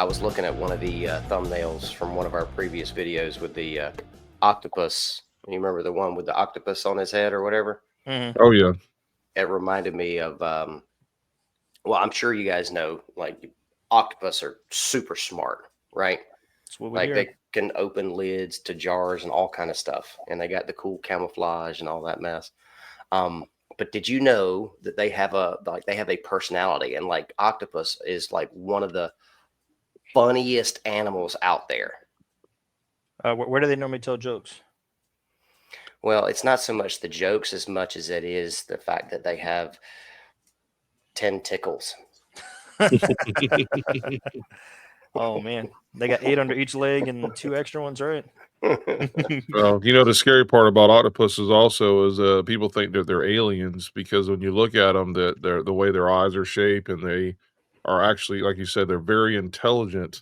I was looking at one of the thumbnails from one of our previous videos with the octopus. You remember the one with the octopus on his head or whatever? Mm-hmm. Oh yeah. It reminded me of, well, I'm sure you guys know, like octopus are super smart, right? That's what we Like hear. they can open lids to jars and all kind of stuff, and they got the cool camouflage and all that mess. But did you know that they have a personality, and like octopus is like one of the funniest animals out there. Where do they normally tell jokes? Well, it's not so much the jokes as much as it is the fact that they have 10 tickles. Oh man, they got 8 under each leg and 2 extra ones, right? Well, the scary part about octopuses also is people think that they're aliens because when you look at them, that the way their eyes are shaped, and they are actually, like you said, they're very intelligent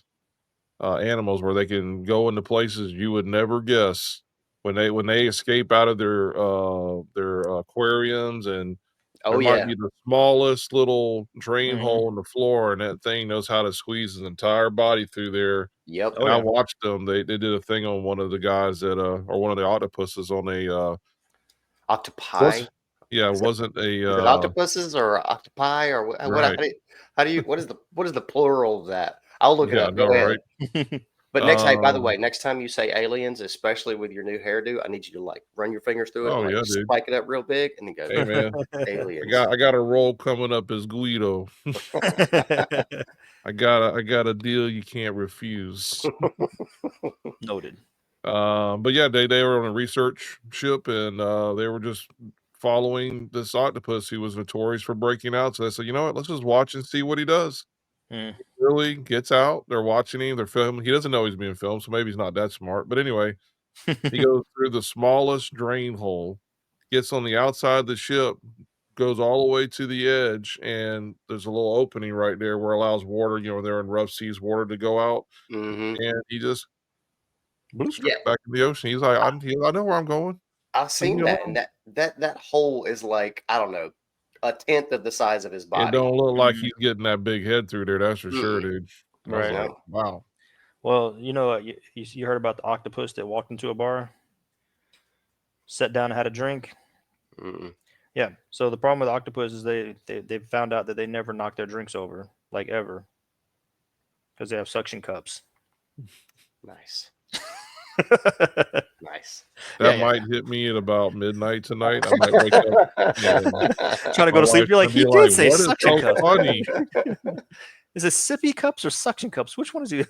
animals where they can go into places you would never guess when they escape out of their aquariums, and Oh there might yeah. be the smallest little drain Mhm. hole in the floor, and that thing knows how to squeeze his entire body through there. Yep. Oh And I yeah. watched them. They did a thing on one of the guys that or one of the octopuses on a Octopi. was yeah, it Is it wasn't a is it octopuses or octopi or what? right. How do you what is the plural of that? I'll look it Yeah, I up. know, Go ahead. right? But hey, by the Um way, next time you say aliens, especially with your new hairdo, I need you to like run your fingers through it and oh like yeah, dude. spike it up real big and then go Hey man, I aliens. got I got a role coming up as Guido. I got a deal you can't refuse. Noted. But yeah, they were on a research ship, and they were just following this octopus who was notorious for breaking out. So they said, you know what, let's just watch and see what he does. Mm. Really gets out. They're watching him. They're filming. He doesn't know he's being filmed, so maybe he's not that smart. But anyway, he goes through the smallest drain hole, gets on the outside of the ship, goes all the way to the edge, and there's a little opening right there where it allows water, they're in rough seas, water to go out, Hmm. and he just blew Yeah, straight back in the ocean. He's like, I know where I'm going. I've Leave seen me that, and alone. that hole is like, I don't know, a tenth of the size of his It body. don't look like Mhm. he's getting that big head through there. That's for sure, Mm-mm. dude. I was Right. like, No. wow. Well, you heard about the octopus that walked into a bar, sat down and had a drink. Mm-mm. Yeah. So the problem with octopus is they found out that they never knock their drinks over, like ever, because they have suction cups. Nice. Nice. That Yeah, yeah. might hit me at about midnight tonight. I might wake up and Trying to my go to sleep. wife's You're like, gonna he be did like, say "What is suction so cups. funny?" Is it sippy cups or suction cups? Which one is it?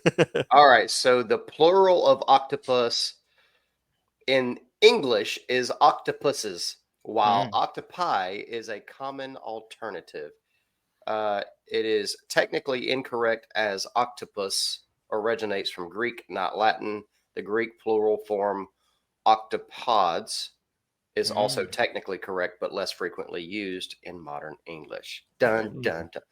All right, so the plural of octopus in English is octopuses, while Mm. octopi is a common alternative. It is technically incorrect as octopus originates from Greek, not Latin. The Greek plural form octopods is also Mm. technically correct, but less frequently used in modern English. Dun Mm. dun dun.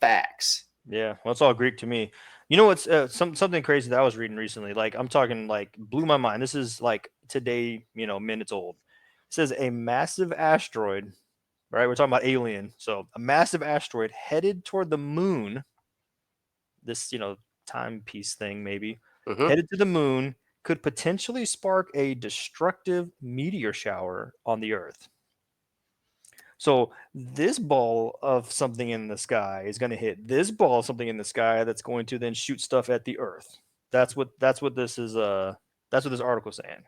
Facts. Yeah, well, it's all Greek to me. You know what's something crazy that I was reading recently? Like I'm talking like blew my mind. This is like today, minutes old. It says a massive asteroid, right? We're talking about alien. So a massive asteroid headed toward the moon. This, timepiece thing maybe Hmm. headed to the moon could potentially spark a destructive meteor shower on the Earth. So this ball of something in the sky is going to hit this ball of something in the sky that's going to then shoot stuff at the Earth. That's what this is. That's what this article is saying.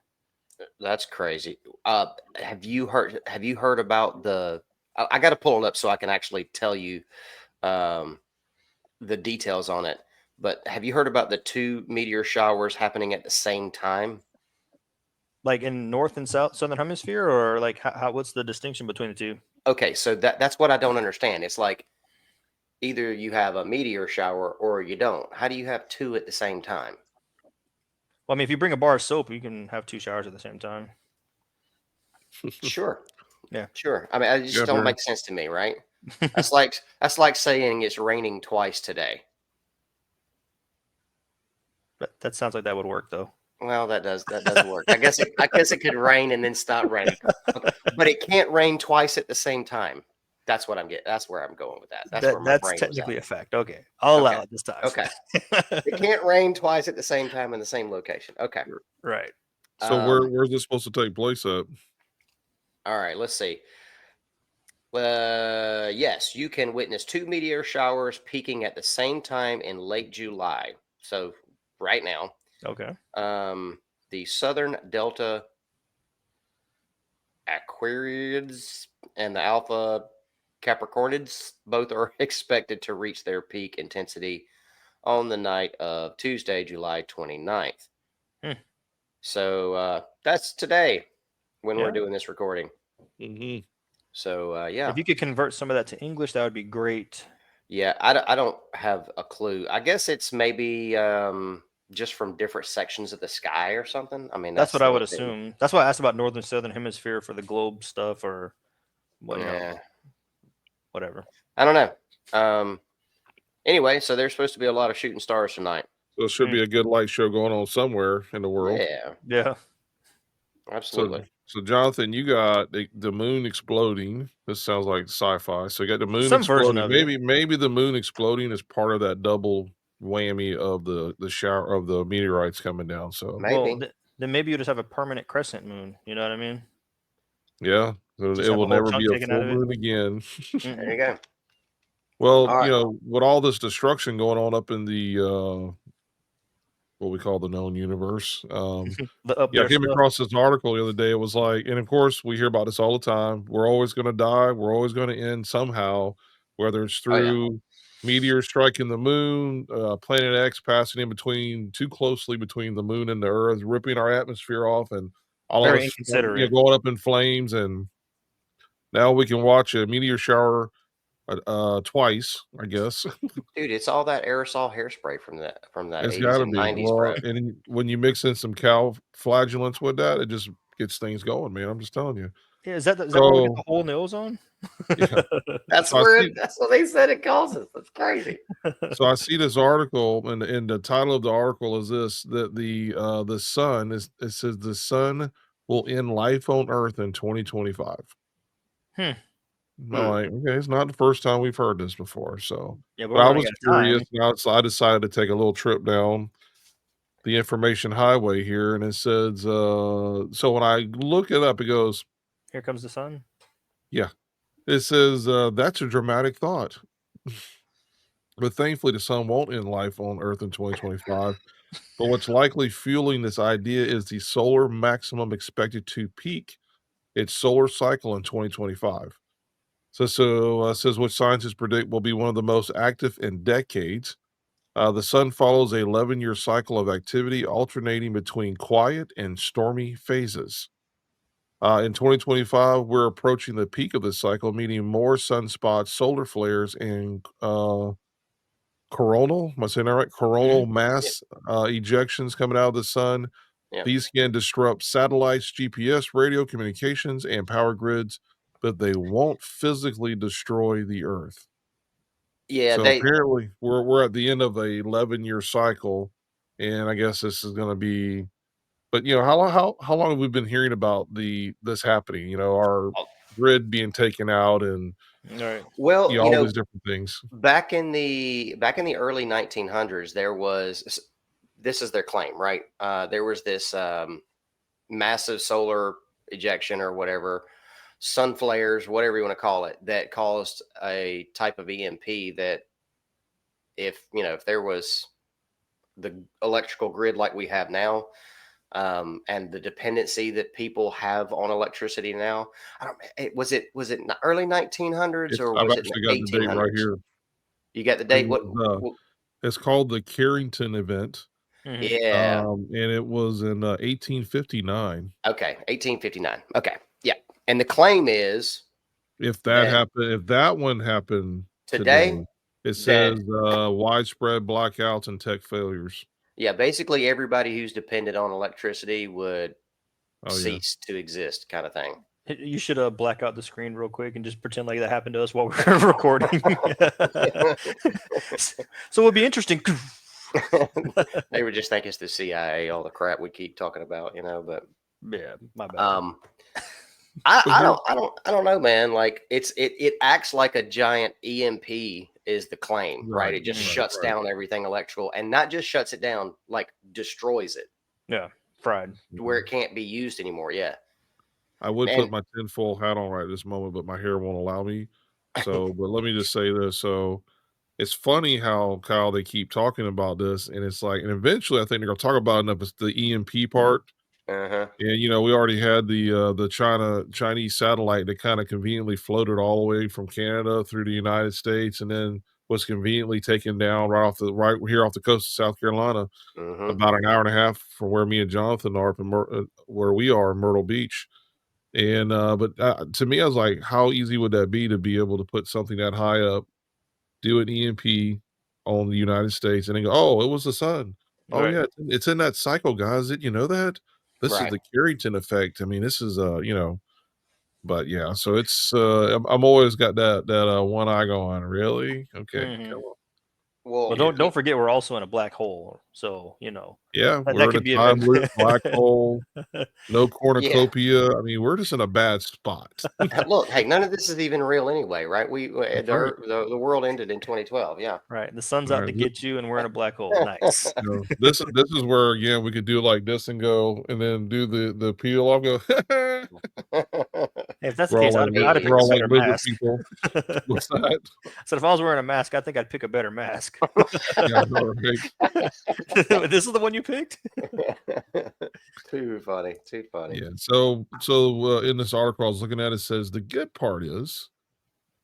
That's crazy. Have you heard about the? I got to pull it up so I can actually tell you um, the details on it. But have you heard about the two meteor showers happening at the same time? Like in North and South Southern Hemisphere, or like how what's the distinction between the two? Okay, so that's what I don't understand. It's like either you have a meteor shower or you don't. How do you have two at the same time? Well, I mean, if you bring a bar of soap, you can have 2 showers at the same time. Sure, Yeah. sure. I mean, it just Yeah, don't sure. make sense to me, right? That's like saying it's raining twice today. But that sounds like that would work though. Well, that does work. I guess it could rain and then stop raining, but it can't rain twice at the same time. That's what I'm getting. That's where I'm going with that. That's where my That's brain was technically at. a fact. Okay, I'll Okay. allow it this time. Okay. It can't rain twice at the same time in the same location. Okay. Right. So where's this supposed to take place at? All right. Let's see. Yes, you can witness 2 meteor showers peaking at the same time in late July. So right now, Okay. the Southern Delta Aquariids and the Alpha Capricornids both are expected to reach their peak intensity on the night of Tuesday, July 29th. Hmm. So that's today when we're Yeah. doing this recording. Mm-hmm. So yeah. If you could convert some of that to English, that would be great. Yeah, I don't have a clue. I guess it's maybe just from different sections of the sky or something. I mean, That's that's what the I only would thing. assume. That's why I asked about northern southern hemisphere for the globe stuff or what, Yeah, whatever. I don't know. Anyway, so there's supposed to be a lot of shooting stars tonight. So it should be a good light show going on somewhere in the world. Yeah, Yeah. So, absolutely. so Jonathan, you got the moon exploding. This sounds like sci-fi. So you got the moon Some version exploding. of it. Maybe the moon exploding is part of that double whammy of the shower of the meteorites coming down. So Maybe. Well, then maybe you just have a permanent crescent moon. You know what I mean? yeah, so Just it have will a whole never be chunk a taken out full of it. moon again. There you go. Well, All right. with all this destruction going on up in the what we call the known universe, The up yeah, I there came stuff. across this article the other day. It was like, and of course, we hear about this all the time. We're always going to die. We're always going to end somehow, whether it's Oh yeah. through meteors striking the moon, Planet X passing in between too closely between the moon and the Earth, ripping our atmosphere off, and all of Very us, inconsiderate. going up in flames. And now we can watch a meteor shower twice, I guess. Dude, it's all that aerosol hairspray from that It's 80s got to and be. 90s, Well, bro. and when you mix in some cow flagellants with that, it just gets things going, man. I'm just telling you. Yeah, is that where we get So the hole in the ozone? yeah. That's So I where see that's what they said it causes. That's crazy. so I see this article, and the title of the article is this, that the sun is, it says the sun will end life on Earth in 2025. Hmm. I'm Hmm. like, okay, it's not the first time we've heard this before. So, Yeah, but we're I running was out of curious, time. so I decided to take a little trip down the information highway here, and it says, so when I look it up, it goes, Here comes the sun. yeah, it says, that's a dramatic thought. But thankfully, the sun won't end life on Earth in 2025. But what's likely fueling this idea is the solar maximum expected to peak its solar cycle in 2025. So says what scientists predict will be one of the most active in decades. The sun follows a 11-year cycle of activity, alternating between quiet and stormy phases. In 2025, we're approaching the peak of this cycle, meaning more sunspots, solar flares, and coronal, am I saying that right? Mhm. Coronal mass ejections coming out of the sun. Yeah. These can disrupt satellites, GPS, radio communications, and power grids, but they won't physically destroy the Earth. Yeah, So they apparently, we're at the end of a 11-year cycle, and I guess this is going to be. But how long have we been hearing about this happening? Our grid being taken out, and All right. well, all these different things. back in the early 1900s, there was this is their claim, right? There was this massive solar ejection or whatever, sun flares, whatever you want to call it, that caused a type of EMP that if there was the electrical grid like we have now, and the dependency that people have on electricity now. I don't. Was it early 1900s or I've was it actually got the date right 1800s? here. You got the It date? What? was, it's called the Carrington event, Mhm. Yeah. and it was in 1859. Okay. 1859. Okay. Yeah. And the claim is If that that happened, if that one happened today, today, it that says widespread blackouts and tech failures. yeah, basically everybody who's dependent on electricity would Oh yeah. cease to exist, kind of thing. You should black out the screen real quick and just pretend like that happened to us while we're recording. So it'll be interesting. They would just think it's the CIA, all the crap we keep talking about, but Yeah, my bad. um I don't know, man. Like it acts like a giant EMP is the claim, right? It just shuts right. down everything electrical, and not just shuts it down, like destroys it Yeah, fried. to where it can't be used anymore. Yeah, I would put and my tinfoil hat on right this moment, but my hair won't allow me. So, but let me just say this. So, it's funny how, Kyle, they keep talking about this, and it's like, and eventually I think they're gonna talk about enough is the EMP part. uh-huh. And we already had the Chinese satellite that kind of conveniently floated all the way from Canada through the United States, and then was conveniently taken down right here off the coast of South Carolina, Mm-hmm. about an hour and a half from where me and Jonathan are, from where we are in Myrtle Beach. And but to me, I was like, how easy would that be to be able to put something that high up, do an EMP on the United States, and then go, "Oh, it was the sun. Oh, Right. yeah, it's in that cycle, guys. Did you know that? This is Right. the Carrington effect." I mean, this is, but yeah, so it's, I'm always got that one eye going, "Really? Okay, Hmm. come on." Well, Well, Yeah, don't forget we're also in a black hole, so yeah, that we're in could a be time event. loop, black hole, no yeah. cornucopia. I mean, we're just in a bad spot. Look, hey, none of this is even real anyway, right? That's right. The world ended in 2012. Yeah. Right. The sun's out to Alright, get you, and we're in a black hole. Nice. this is where, again, we could do like this and go and then do the peel off, go, Hey, if that's the we're all case, like I'd pick we're a all like better lizard mask. people. What's that? So if I was wearing a mask, I think I'd pick a better mask. Yeah, I know, right? This is the one you picked? Too funny. Too funny. Yeah, in this article I was looking at, it says the good part is,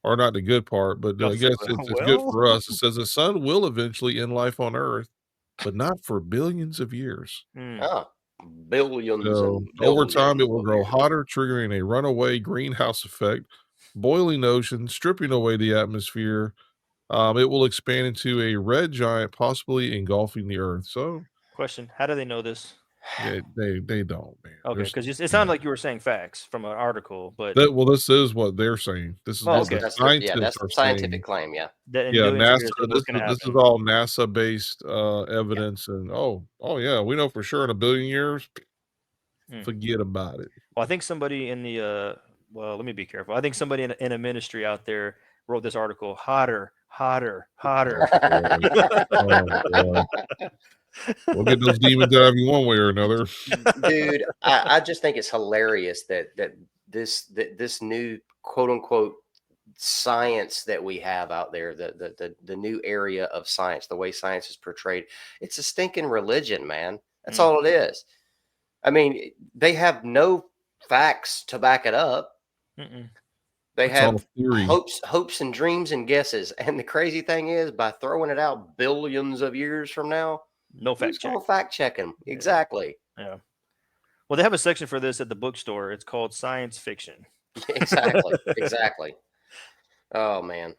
or not the good part, but, I I was like, guess it's good well, for us. It says the sun will eventually end life on Earth, but not for billions of years. hmm, Oh, billions So, and over time, it billions will of grow years. hotter, triggering a runaway greenhouse effect, boiling oceans, stripping away the atmosphere. It will expand into a red giant, possibly engulfing the Earth. So, question: how do they know this? they don't, man. Okay, There's because it sounded like you were saying facts from an article, but this is what they're saying. This is oh, what the okay, scientists That's the are scientific saying. claim. Yeah. that in Yeah, billions of NASA. years, what's going to This is happen? all NASA based Yeah. evidence, and oh yeah, we know for sure in a billion years, Hmm. forget about it. Well, I think somebody in the well, let me be careful. I think somebody in a ministry out there wrote this article. Hotter, hotter, hotter. Oh boy, oh boy. We'll get those demons out of you one way or another. Dude, I just think it's hilarious that this new quote unquote science that we have out there, the new area of science, the way science is portrayed, it's a stinking religion, man. That's Mm, all it is. I mean, they have no facts to back it up. mm-mm. They It's all have theory. hopes and dreams and guesses. And the crazy thing is, by throwing it out billions of years from now, No who's fact check. going to fact check them? Yeah, Exactly. yeah. Well, they have a section for this at the bookstore. It's called science fiction. Exactly. Exactly. Oh man.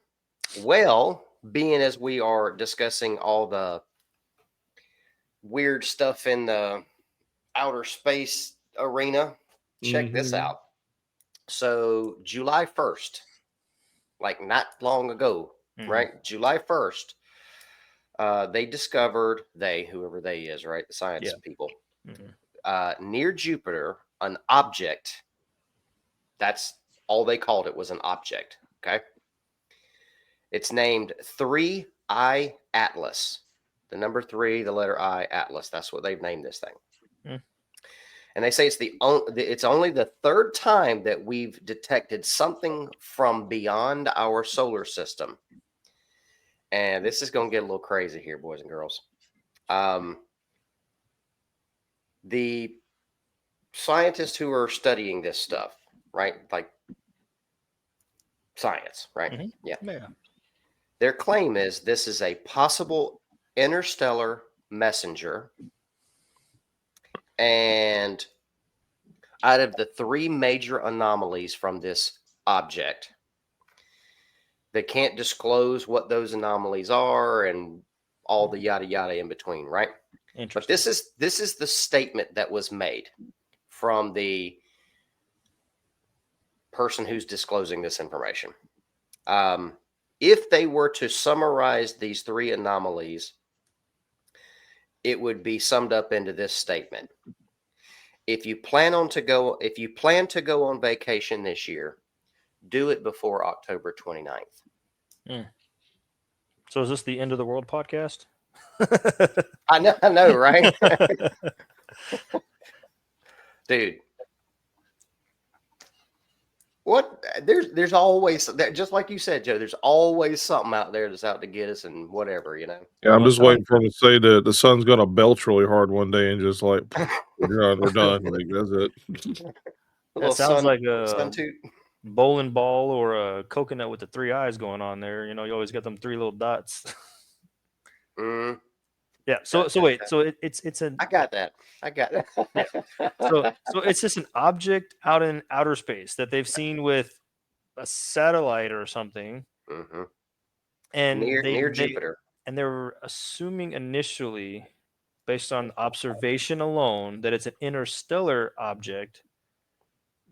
Well, being as we are discussing all the weird stuff in the outer space arena, check this Mhm. out. So, July 1st, like not long ago, Mhm. right? July 1st, they discovered, whoever they is, right? The science Yeah. people, Mhm. near Jupiter, an object. That's all they called it, was an object. Okay. It's named 3I Atlas. The number 3, the letter I, Atlas. That's what they've named this thing. Mm. And they say it's only the third time that we've detected something from beyond our solar system. And this is going to get a little crazy here, boys and girls. The scientists who are studying this stuff, right? Like science, right? Mhm. Yeah. Yeah. Their claim is this is a possible interstellar messenger. And out of the 3 major anomalies from this object, they can't disclose what those anomalies are and all the yada yada in between, right? But Interesting. this is the statement that was made from the person who's disclosing this information. If they were to summarize these 3 anomalies, it would be summed up into this statement. if you plan to go on vacation this year, do it before October 29th. So is this the end of the world podcast? I know, right? Dude. What there's always, just like you said, Joe, there's always something out there that's out to get us and whatever, Yeah, I'm just waiting for him to say that the sun's gonna belch really hard one day and just like we're done. Like that's it. That sounds like sun a toot. bowling ball or a coconut with the 3 eyes going on there. You always got them 3 little dots. Mm, Yeah. So wait. So it's an I got that. so it's just an object out in outer space that they've seen with a satellite or something, hmm and near Jupiter. and they were assuming initially, based on observation alone, that it's an interstellar object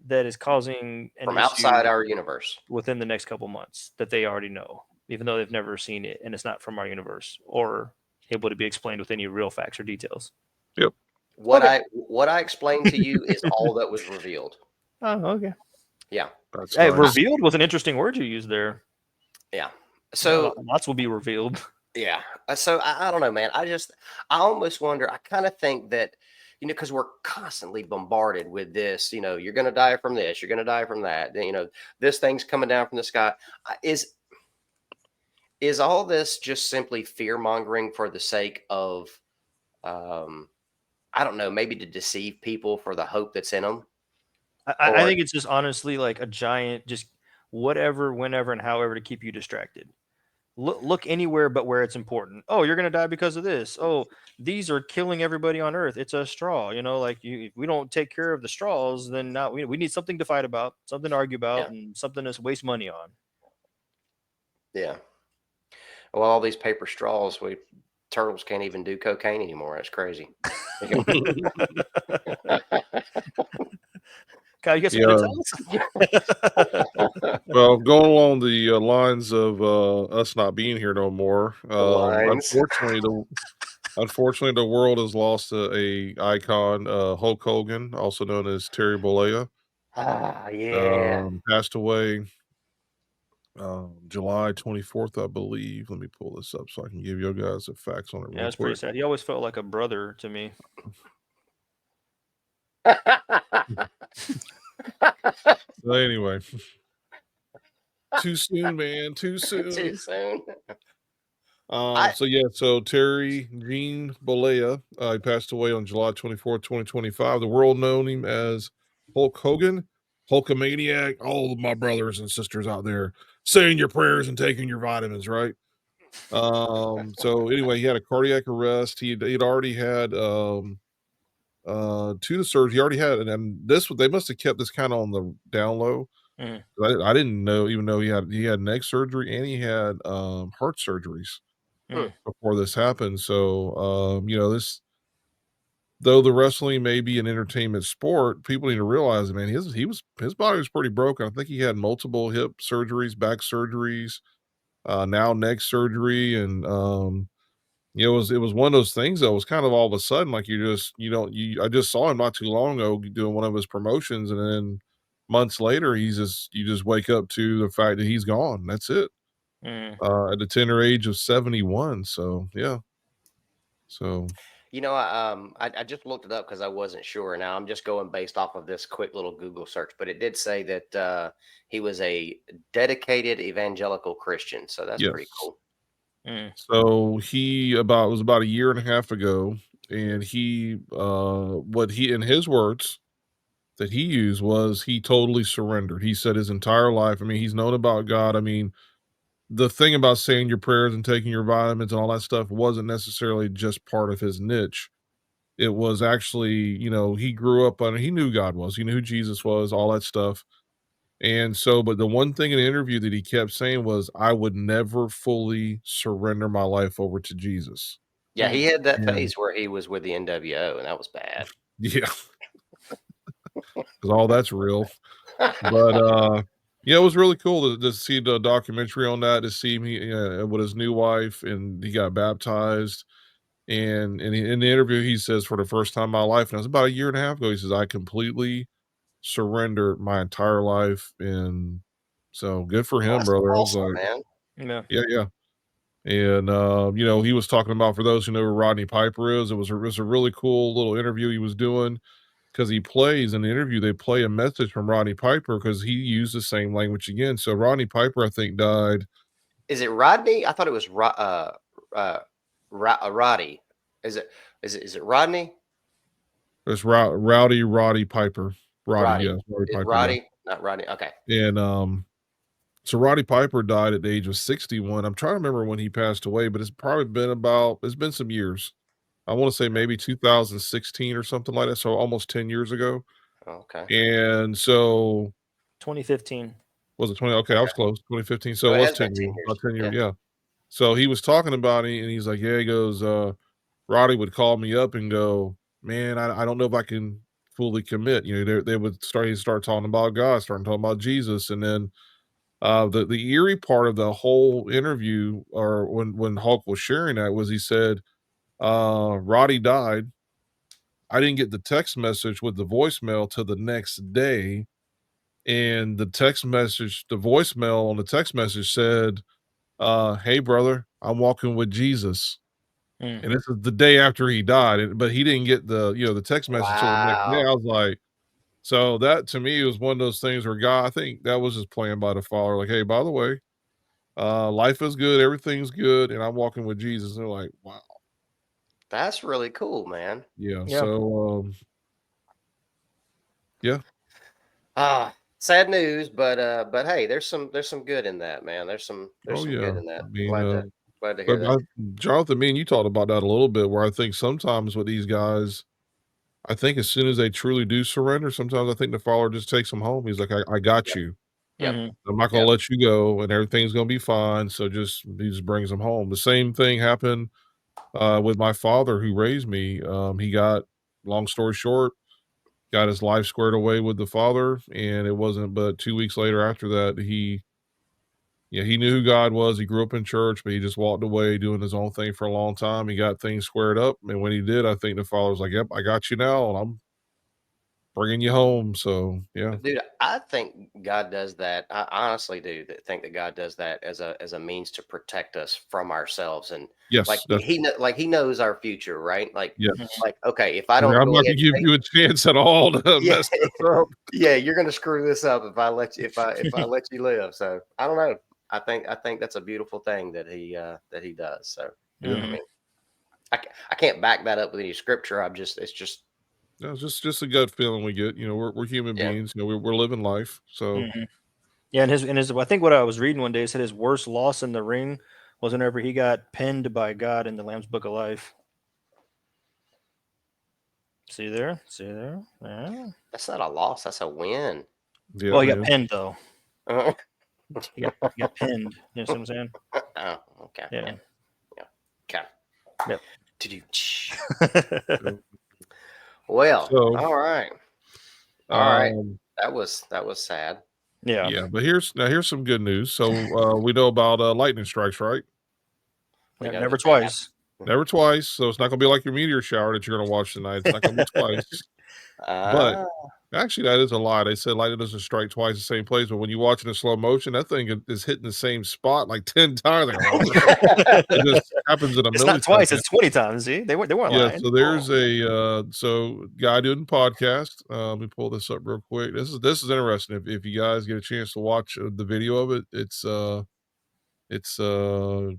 that is causing an From issue outside our universe. within the next couple months that they already know, even though they've never seen it and it's not from our universe or able to be explained with any real facts or details. Yep. What I explained to you is all that was revealed. Oh, okay. Yeah. That's Hey, nice. revealed was an interesting word you used there. Yeah. So lots will be revealed. yeah. So I don't know, man. I almost wonder. I kind of think that, because we're constantly bombarded with this, you're going to die from this, you're going to die from that. This thing's coming down from the sky. Is all this just simply fear mongering for the sake of, I don't know, maybe to deceive people for the hope that's in them? I think it's just honestly like a giant, just whatever, whenever, and however to keep you distracted. Look anywhere but where it's important. Oh, you're gonna die because of this. Oh, these are killing everybody on Earth. It's a straw. If we don't take care of the straws, then now we need something to fight about, something to argue about, and something to waste money on. Yeah. Well, all these paper straws, turtles can't even do cocaine anymore. That's crazy. Kyle, you got something to tell us? Well, going along the lines of us not being here no more, unfortunately, the world has lost a icon, Hulk Hogan, also known as Terry Bollea. Yeah. Passed away July 24th, I believe. Let me pull this up so I can give you guys the facts on it. Yeah, that's pretty sad. He always felt like a brother to me. So anyway, too soon, man. Too soon. Too soon. So Terry Gene Bollea, he passed away on July 24th, 2025. The world known him as Hulk Hogan, Hulkamaniac. All of my brothers and sisters out there saying your prayers and taking your vitamins, right? So anyway, he had a cardiac arrest. He'd already had two surgeries. He already had, and this they must have kept this kind of on the down low. I didn't even know he had neck surgery and he had heart surgeries before this happened. So this, though the wrestling may be an entertainment sport, people need to realize, man, his body was pretty broken. I think he had multiple hip surgeries, back surgeries, now neck surgery, and it was one of those things that was kind of all of a sudden, like I just saw him not too long ago doing one of his promotions, and then months later, you just wake up to the fact that he's gone. That's it. At the tender age of 71. So yeah. So I just looked it up because I wasn't sure. Now I'm just going based off of this quick little Google search, but it did say that he was a dedicated evangelical Christian. So that's pretty cool. So it was about a year and a half ago, and what he, in his words that he used, was he totally surrendered. He said his entire life, I mean, he's known about God. I mean, the thing about saying your prayers and taking your vitamins and all that stuff wasn't necessarily just part of his niche. It was actually, he grew up he knew God was, he knew who Jesus was, all that stuff. And so, but the one thing in the interview that he kept saying was, I would never fully surrender my life over to Jesus. Yeah, he had that phase where he was with the NWO, and that was bad. Yeah. Because all that's real. But yeah, it was really cool to see the documentary on that, to see him with his new wife, and he got baptized. And in the interview, he says, for the first time in my life, and it was about a year and a half ago, he says, I completely surrendered my entire life. And so good for him, That's brother. I was awesome, like, man. Yeah. yeah, yeah. And, he was talking about, for those who know who Rodney Piper is, it was a really cool little interview he was doing, because he plays in the interview, they play a message from Rodney Piper because he used the same language again. So Rodney Piper, I think, died. Is it Rodney? I thought it was uh, Roddy. Is it is it Rodney? It's Roddy Piper. Roddy, Roddy. yeah, Roddy It Piper, yeah. Roddy, not Rodney. Okay. And so Roddy Piper died at the age of 61. I'm trying to remember when he passed away, but it's been some years. I want to say maybe 2016 or something like that. So almost 10 years ago. Okay. And so 2015. was it 20? Okay, I was Okay. close. 2015. So So it it was has been 10 10 years, about years. 10 years. Yeah. Yeah. So he was talking about it and he's like, yeah, he goes, Roddy would call me up and go, man, I don't know if I can fully commit. They would start talking about God, starting talking about Jesus. And then the eerie part of the whole interview, or when Hulk was sharing that, was he said, Roddy died. I didn't get the text message with the voicemail till the next day. And the voicemail on the text message said, hey brother, I'm walking with Jesus. Mm. And this is the day after he died, but he didn't get the text message till the next day. Wow. I was like, so that to me was one of those things where God, I think that was just planned by the Father. Like, hey, by the way, life is good, everything's good, and I'm walking with Jesus. And they're like, wow, That's really cool, man. yeah. Yeah. So, yeah, Sad news, but hey, there's some good in that, man. There's oh some good yeah. in that. I mean, Glad to hear but that. Jonathan, me and you talked about that a little bit, where I think sometimes with these guys, I think as soon as they truly do surrender, sometimes I think the Father just takes them home. He's like, I got Yep. you. Yep. Mhm. I'm not gonna Yep. let you go, and everything's gonna be fine. So he just brings them home. The same thing happened with my father who raised me. He got, long story short, got his life squared away with the Father, and it wasn't but 2 weeks later after that he knew who God was. He grew up in church, but he just walked away doing his own thing for a long time. He got things squared up, and when he did, I think the Father was like, "Yep, I got you now, and I'm bringing you home." So yeah, Dude, I think God does that. I honestly do think that God does that as a means to protect us from ourselves, and like yes, that's like he knows our future, right? yes. Like okay, if I And don't I'm go not ahead gonna and give take you a chance at all to yeah, mess this up. yeah, you're gonna screw this up if I let you if I let you live. So I don't know. I think that's a beautiful thing that he does. So Yeah. I Mhm. mean, I can't back that up with any scripture. I'm just it's just No, it's just a gut feeling we get. We're human yeah. beings. We're living life. So Mhm. Yeah, and his I think what I was reading one day said his worst loss in the ring was whenever he got pinned by God in the Lamb's Book of Life. See there? See there? Yeah. That's not a loss. That's a win. yeah, Well, he it got is. pinned though. Uh, He got pinned. You know what I'm saying? oh, okay. Yeah. Yeah. Yeah. Okay. Yep. To-do. So, Well, so, all right. All right. um, That was sad. Yeah. yeah, but here's some good news. So we know about lightning strikes, right? We Yeah. know Never that they twice. Never twice. So it's not gonna be like your meteor shower that you're gonna watch tonight. It's not gonna be twice. But ah, actually, that is a lie. They said lightning doesn't strike twice the same place, but when you watch it in slow motion, that thing is hitting the same spot like 10 times. Like, it just happens in a It's not twice. millisecond. It's 20 times. See, they weren't Yeah, lying. so there's a guy doing podcast. Let me pull this up real quick. This is interesting. If you guys get a chance to watch the video of it, it's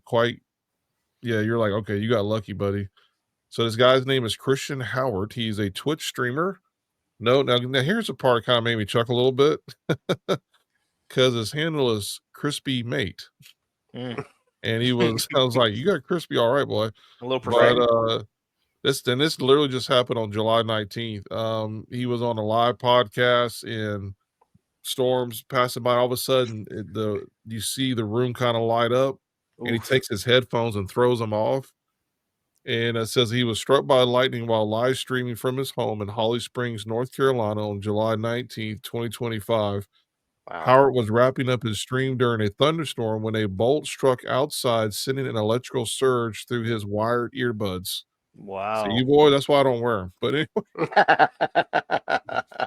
quite, yeah, you're like, okay, you got lucky, buddy. So this guy's name is Christian Howard. He's a Twitch streamer. No, now here's the part that kind of made me chuckle a little bit because his handle is Crispy Mate. Mm. And I was like, you got crispy, all right, boy. A little But right. professional. this literally just happened on July 19th. He was on a live podcast and storms passing by. All of a sudden, you see the room kind of light up, and he Oof. takes his headphones and throws them off. And it says he was struck by lightning while live streaming from his home in Holly Springs, North Carolina on July 19th, 2025. Wow. Howard was wrapping up his stream during a thunderstorm when a bolt struck outside, sending an electrical surge through his wired earbuds. Wow. See, boy, that's why I don't wear them. But anyway,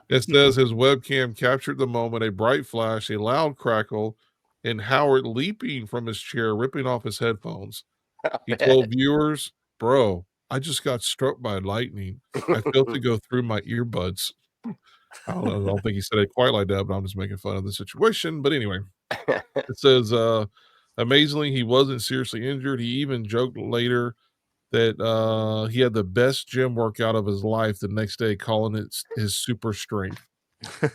it says his webcam captured the moment, a bright flash, a loud crackle, and Howard leaping from his chair, ripping off his headphones. I He bet. told viewers, "Bro, I just got struck by lightning. I felt it go through my earbuds." I don't know. I don't think he said it quite like that, but I'm just making fun of the situation. But anyway, it says, amazingly, he wasn't seriously injured. He even joked later that he had the best gym workout of his life the next day, calling it his super strength. I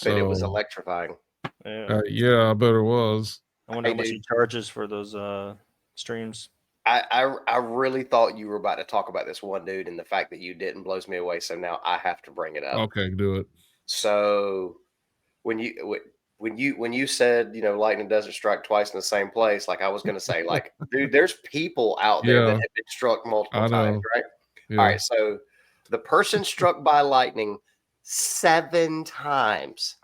bet it was So, electrifying. Yeah. yeah, I bet it was. I wonder Hey, how much dude, he charges for those streams. I really thought you were about to talk about this one dude, and the fact that you didn't blows me away. So now I have to bring it up. Okay, do it. So when you said, lightning doesn't strike twice in the same place, like I was going to say, like, dude, there's people out there that Yeah, have been struck multiple I times, know. right? All Yeah. right, so the person struck by lightning 7 times,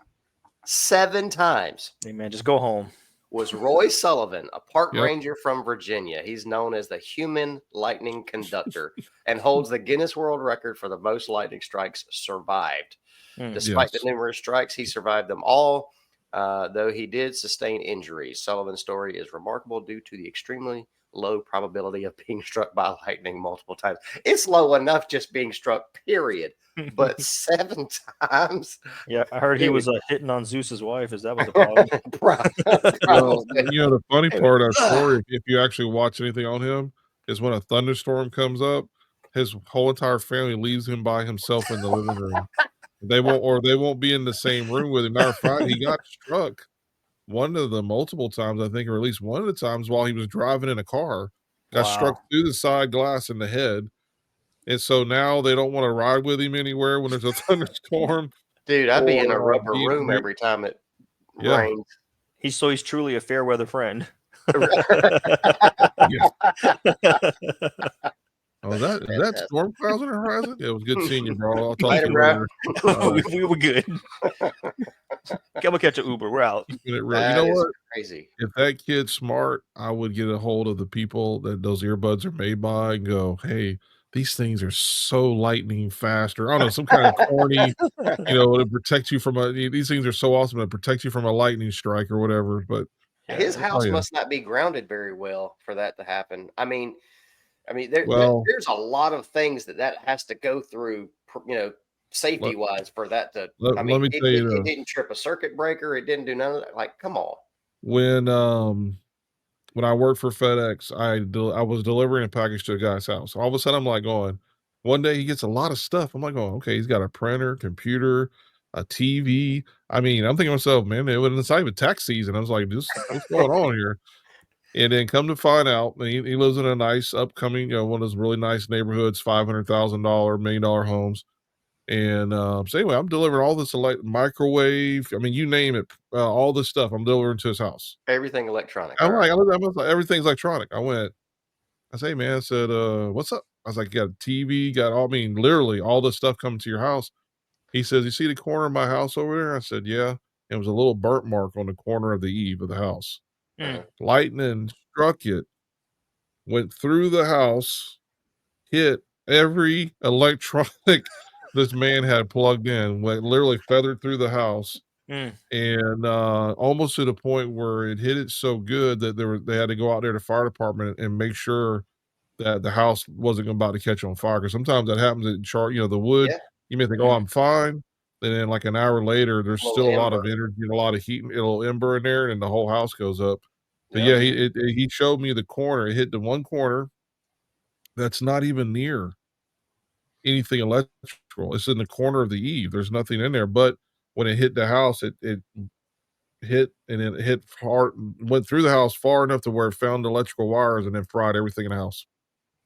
7 times, Hey man, just go home. was Roy Sullivan, a park Yep. ranger from Virginia. He's known as the human lightning conductor and holds the Guinness World Record for the most lightning strikes survived. Despite the Yes. numerous strikes, he survived them all, though he did sustain injuries. Sullivan's story is remarkable due to the extremely low probability of being struck by lightning multiple times. It's low enough just being struck, period. But 7 times? Yeah, I heard he Dude. was hitting on Zeus's wife. Is that was the problem? Well, Probably. the funny part of that story, if you actually watch anything on him, is when a thunderstorm comes up, his whole entire family leaves him by himself in the living room. They won't be in the same room with him. Matter of fact, he got struck one of the multiple times, I think, or at least one of the times while he was driving in a car, got struck Wow. through the side glass in the head. And so now they don't want to ride with him anywhere when there's a thunderstorm Dude, I'd be in a or rubber room every time it yeah. rains. He's truly a fair weather friend. Yeah. Oh, is that Fantastic. storm clouds on the horizon? Yeah, it was good seeing you, bro. I'll talk Later, to you bro. later. All right. we were good. We'll catch an Uber. We're out. Keeping it real. You That know is what? crazy. If that kid's smart, I would get a hold of the people that those earbuds are made by and go, "Hey, these things are so lightning fast," or I don't know, some kind of corny, to protect you from these things are so awesome to protect you from a lightning strike or whatever. But His Yeah. oh house yeah. must not be grounded very well for that to happen. I mean, Well, there's a lot of things that has to go through, let, safety wise for that to. I let mean, me tell you it this. didn't trip a circuit breaker. It didn't do none of that. Like, come on. When when I worked for FedEx, I was delivering a package to a guy's house. All of a sudden, I'm like going, one day he gets a lot of stuff. I'm like going, okay, he's got a printer, computer, a TV. I mean, I'm thinking to myself, man, it's not even tax season. I was like, this, what's going on here? And then come to find out, he lives in a nice upcoming, one of those really nice neighborhoods, $500,000, $1 million homes. And so anyway, I'm delivering all this microwave. I mean, you name it, all this stuff I'm delivering to his house. Everything electronic. I'm All right. like, I was like, everything's electronic. I say, man, I said, what's up? I was like, got a TV, got all, I mean, literally all this stuff coming to your house. He says, you see the corner of my house over there? I said, yeah. It was a little burnt mark on the corner of the eave of the house. Mm. Lightning struck it, went through the house, hit every electronic this man had plugged in, went literally feathered through the house. Mm. And almost to the point where it hit it so good that they had to go out there to fire department and make sure that the house wasn't about to catch on fire. Because sometimes that happens at the wood. Yeah. You may think, "Oh, Mm. I'm fine," and then like an hour later, there's A little still a lot ember. of energy and a lot of heat, and a little ember in there, and the whole house goes up. But Yep. yeah, he showed me the corner. It hit the one corner that's not even near anything electrical. It's in the corner of the eave. There's nothing in there, but when it hit the house, it hit and it hit hard, went through the house far enough to where it found the electrical wires and then fried everything in the house.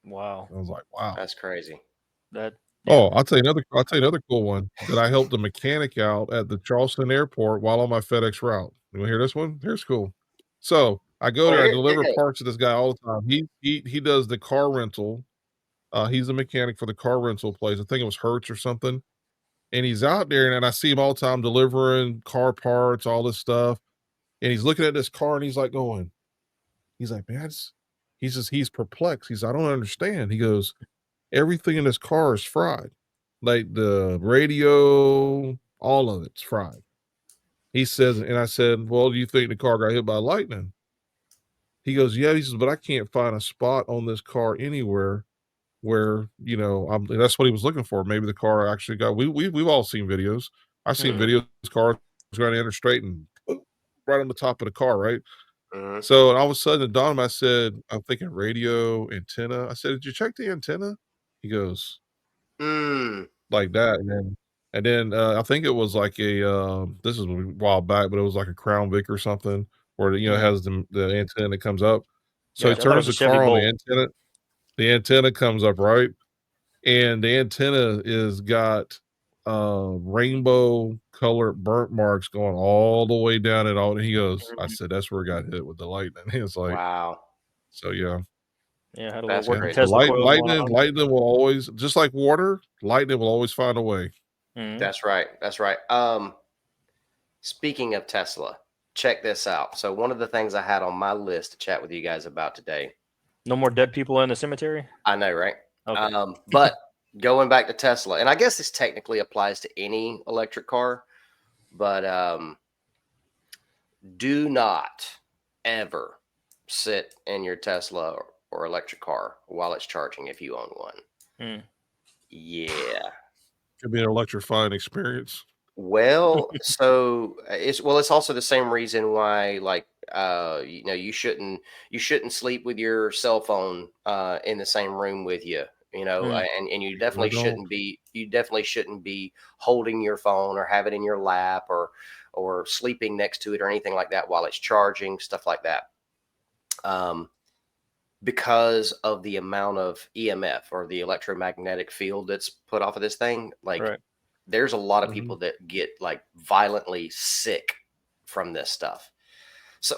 Wow. I was like, wow. That's crazy. That yeah. Oh, I'll tell you another cool one that I helped a mechanic out at the Charleston airport while on my FedEx route. You wanna hear this one? Here's cool. So I go Oh, there, I here deliver you go. parts to this guy all the time. He does the car rental. He's a mechanic for the car rental place. I think it was Hertz or something. And he's out there and I see him all the time delivering car parts, all this stuff. And he's looking at this car and he's like going, he's like, man, he's perplexed. He's, I don't understand. He goes, everything in this car is fried. Like the radio, all of it's fried. He says, and I said, well, do you think the car got hit by lightning? He goes, yeah. He says, but I can't find a spot on this car anywhere where, that's what he was looking for. Maybe the car actually got, we've all seen videos. I've seen Mhm. videos, cars going interstate and boom, right on the top of the car, right? Mhm. So all of a sudden, it dawned on me, I said, I'm thinking radio antenna. I said, did you check the antenna? He goes, Mm. like that. And then I think it was like this is a while back, but it was like a Crown Vic or something where it Mhm. has the antenna that comes up. So he Gotcha. I thought it turns was a the Chevy car on, Bolt. the antenna comes up, right? And the antenna is got rainbow colored burnt marks going all the way down it all. And he goes, I Mhm. said, that's where it got hit with the lightning. It's like, Wow. so yeah. Yeah, had a little That's Yeah. working So crazy. Tesla coil going on. lightning will always, just like water, lightning will always find a way. Mhm. That's right. That's right. Speaking of Tesla, check this out. So one of the things I had on my list to chat with you guys about today, No more dead people in the cemetery? I know, right? Okay. But going back to Tesla, and I guess this technically applies to any electric car, but do not ever sit in your Tesla or electric car while it's charging if you own one. Mm. Yeah. Could be an electrifying experience. Well, so it's also the same reason why like you shouldn't sleep with your cell phone in the same room with you, Mm. and I don't. you definitely shouldn't be holding your phone or have it in your lap or sleeping next to it or anything like that while it's charging, stuff like that. Um because of the amount of EMF or the electromagnetic field that's put off of this thing, like Right. there's a lot of Mhm. people that get like violently sick from this stuff. So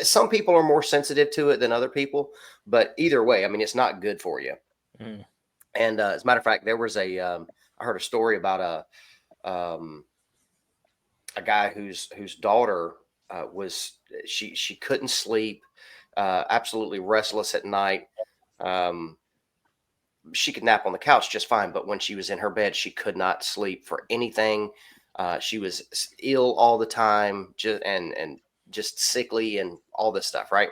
some people are more sensitive to it than other people, but either way, I mean, it's not good for you. Mm. And as a matter of fact, there was I heard a story about a guy whose daughter was she couldn't sleep, absolutely restless at night. Um, she could nap on the couch just fine, but when she was in her bed, she could not sleep for anything. She was ill all the time, and just sickly and all this stuff, right?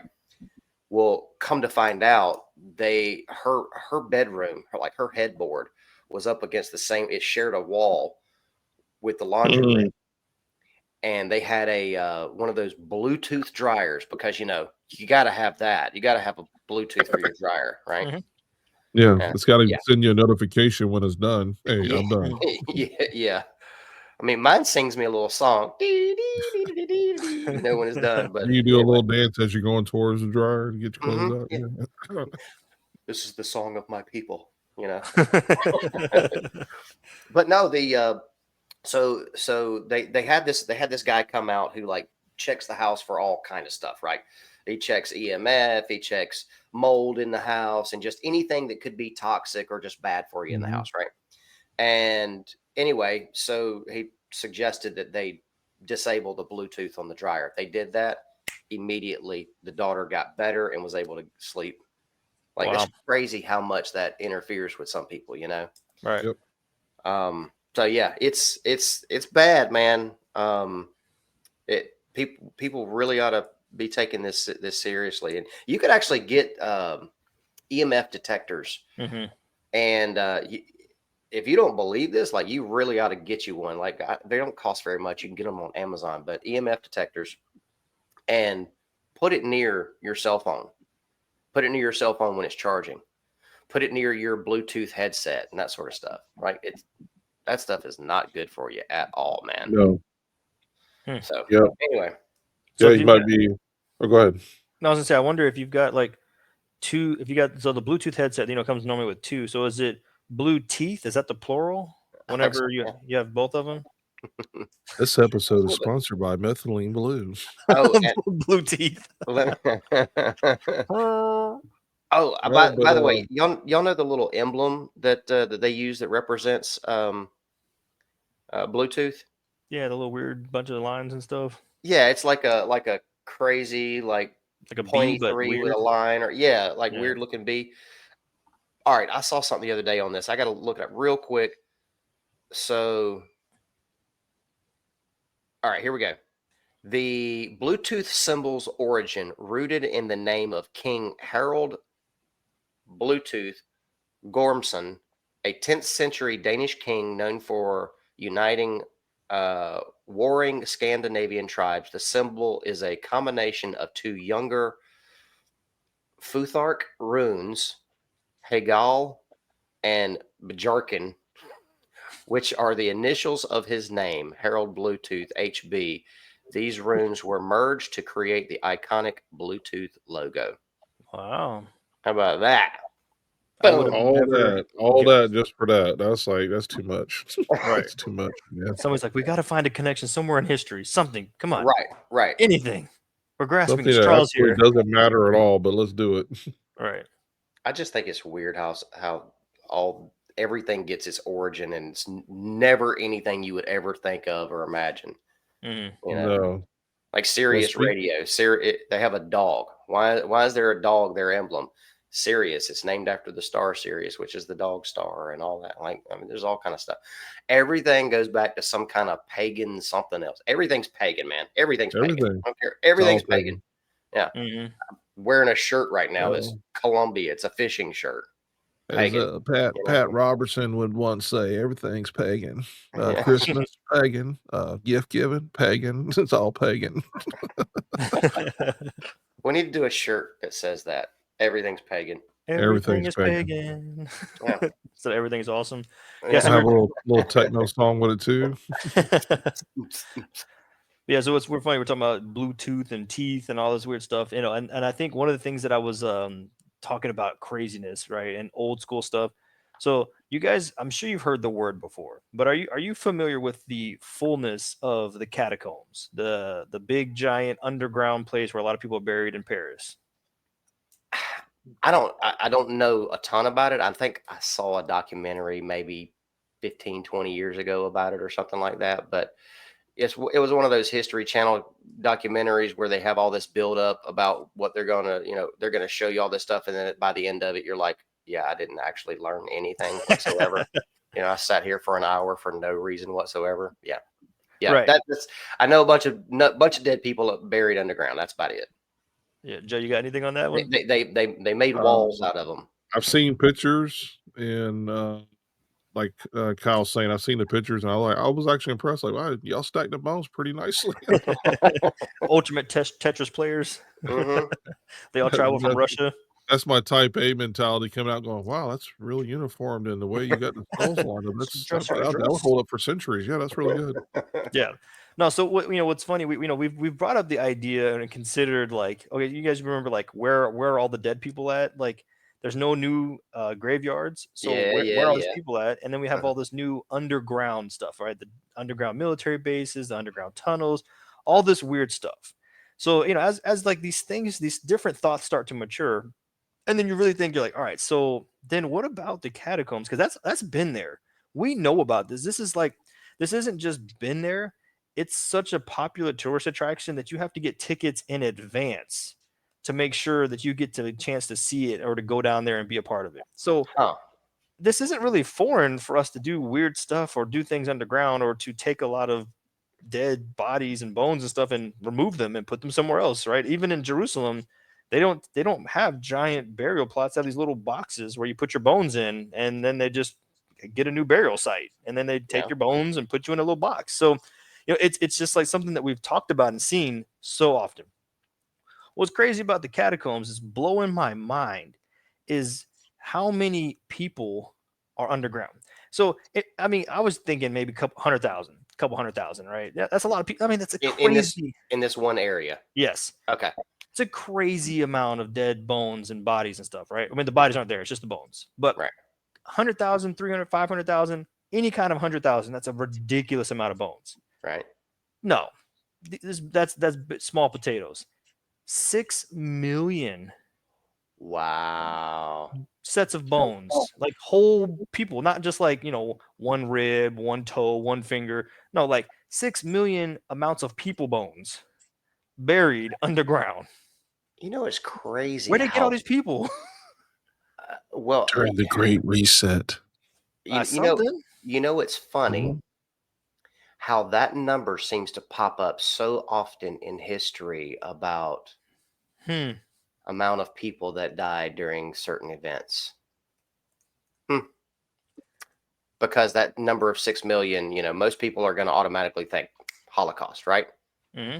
Well, come to find out, her bedroom, her headboard was up against the same. It shared a wall with the laundry room, Mm. and they had a one of those Bluetooth dryers because you got to have that. You got to have a Bluetooth for your dryer, right? Mhm. Yeah, Yeah, it's gotta yeah, send you a notification when it's done. Hey, yeah, I'm done. Mm. yeah, yeah. I mean, mine sings me a little song, when it's done. But You do a anyway, little dance as you're going towards the dryer to get your clothes out. yeah, Yeah. this is the song of my people, you know. But no, so they had this guy come out who like checks the house for all kind of stuff, right? He checks EMF, he checks mold in the house, and just anything that could be toxic or just bad for you in the Mhm. house, right? And anyway, so he suggested that they disable the Bluetooth on the dryer. If they did that, immediately the daughter got better and was able to sleep. Like Wow. that's crazy how much that interferes with some people, Right. Yep. So yeah, it's bad, man. It people really ought to be taking this seriously, and you could actually get EMF detectors, Mhm. and if you don't believe this, like you really ought to get you one. Like they don't cost very much. You can get them on Amazon, but EMF detectors, and put it near your cell phone. Put it near your cell phone when it's charging. Put it near your Bluetooth headset and that sort of stuff. Right? That stuff is not good for you at all, man. No. Hmm. So Yeah. anyway, So Yeah, if you you might be. Oh, go ahead. No, I was gonna say, I wonder if you've got like two. If you got so the Bluetooth headset, comes normally with two. So is it blue teeth? Is that the plural? I think so. Whenever you have both of them, This A episode is little bit. sponsored by Methylene Blue. Oh, and blue teeth. oh, No, by but the way, y'all know the little emblem that they use that represents Bluetooth? Yeah, the little weird bunch of lines and stuff. Yeah, it's like a crazy like Like a bee, pointy but three with a weird. line, or yeah, like Yeah. weird looking bee. All right, I saw something the other day on this. I got to look it up real quick. So, all right, here we go. The Bluetooth symbol's origin rooted in the name of King Harold Bluetooth Gormson, a 10th century Danish king known for uniting warring Scandinavian tribes. The symbol is a combination of two younger Futhark runes, Hagal and Bjarkin, which are the initials of his name, Harold Bluetooth HB. These runes were merged to create the iconic Bluetooth logo. Wow. How about that? I would have All never all guessed. that just for that. That's too much. Right. That's too much. Yeah. Somebody's like, we got to find a connection somewhere in history. Something. Come on. Right. Anything. We're grasping Something at that straws absolutely here. doesn't matter at all, but let's do it. Right. I just think it's weird how all everything gets its origin, and it's never anything you would ever think of or imagine. Mhm. You know, No. like Sirius speak Radio. They have a dog. Why is there a dog? Their emblem, Sirius. It's named after the star Sirius, which is the dog star, and all that. Like, I mean, there's all kind of stuff. Everything goes back to some kind of pagan something else. Everything's pagan, man. Everything's pagan. everything. I don't care. It's all Everything's pagan. pagan. Yeah. Mhm. Wearing a shirt right now that's Well, Columbia. It's a fishing shirt. as Pagan. Pat You Pat Robertson would once say, everything's pagan. know? Yeah. Christmas pagan. Gift giving pagan. It's all pagan. We need to do a shirt that says that everything's pagan. Everything Everything's is pagan. pagan. Yeah. So everything's awesome. Yeah. Yeah, so Have a little techno song with it too. yeah, so we're funny. We're talking about Bluetooth and teeth and all this weird stuff, and I think one of the things that I was talking about craziness, right, and old school stuff. So you guys, I'm sure you've heard the word before, but are you familiar with the fullness of the catacombs, the big giant underground place where a lot of people are buried in Paris? I don't know a ton about it. I think I saw a documentary maybe 15, 20 years ago about it or something like that. But it was one of those History Channel documentaries where they have all this build up about what they're gonna show you all this stuff, and then by the end of it, you're like, yeah, I didn't actually learn anything whatsoever. I sat here for an hour for no reason whatsoever. Yeah, Right. that's I know a bunch of dead people buried underground. That's about it. Yeah, Joe, you got anything on that one? They made walls out of them. I've seen pictures and like Kyle's saying, I've seen the pictures and I was actually impressed. Like, wow, y'all stacked the bones pretty nicely. Ultimate Tetris players. Hmm. They all travel from Russia. That's my type A mentality coming out going, wow, that's really uniformed in the way you got the skulls lined up. That would hold up for centuries. Yeah, that's really good. Yeah. No, so what's funny, we've brought up the idea and considered, like, okay, you guys remember, like, where are all the dead people at? Like, there's no new graveyards. So Yeah, where are all these yeah. people at? And then we have all this new underground stuff, right? The underground military bases, the underground tunnels, all this weird stuff. So, as like these different thoughts start to mature, and then you really think, you're like, all right, so then what about the catacombs? Because that's been there. We know about this. This isn't just been there. It's such a popular tourist attraction that you have to get tickets in advance to make sure that you get to a chance to see it or to go down there and be a part of it. So Huh. this isn't really foreign for us to do weird stuff or do things underground or to take a lot of dead bodies and bones and stuff and remove them and put them somewhere else, right? Even in Jerusalem, they don't have giant burial plots. They have these little boxes where you put your bones in, and then they just get a new burial site, and then they take Yeah. your bones and put you in a little box. So it's just like something that we've talked about and seen so often. What's crazy about the catacombs is blowing my mind is how many people are underground. So I was thinking maybe couple hundred thousand, right? Yeah, that's a lot of people. I mean, that's a crazy. In this one area. Yes, Okay. it's a crazy amount of dead bones and bodies and stuff, right? I mean, the bodies aren't there; it's just the bones. But Right. 100,000, 300, 500,000, any kind of 100,000, that's a ridiculous amount of bones. Right. No, that's small potatoes. 6 million Wow. sets of bones, like whole people, not just like, one rib, one toe, one finger. No, like 6 million amounts of people bones buried underground. It's crazy Where did they get all how these people? Well, During the Great Reset. you, you know, Something. it's funny Mhm. how that number seems to pop up so often in history about Hmm. amount of people that died during certain events. Hmm. Because that number of 6 million, most people are going to automatically think Holocaust, right? Hmm.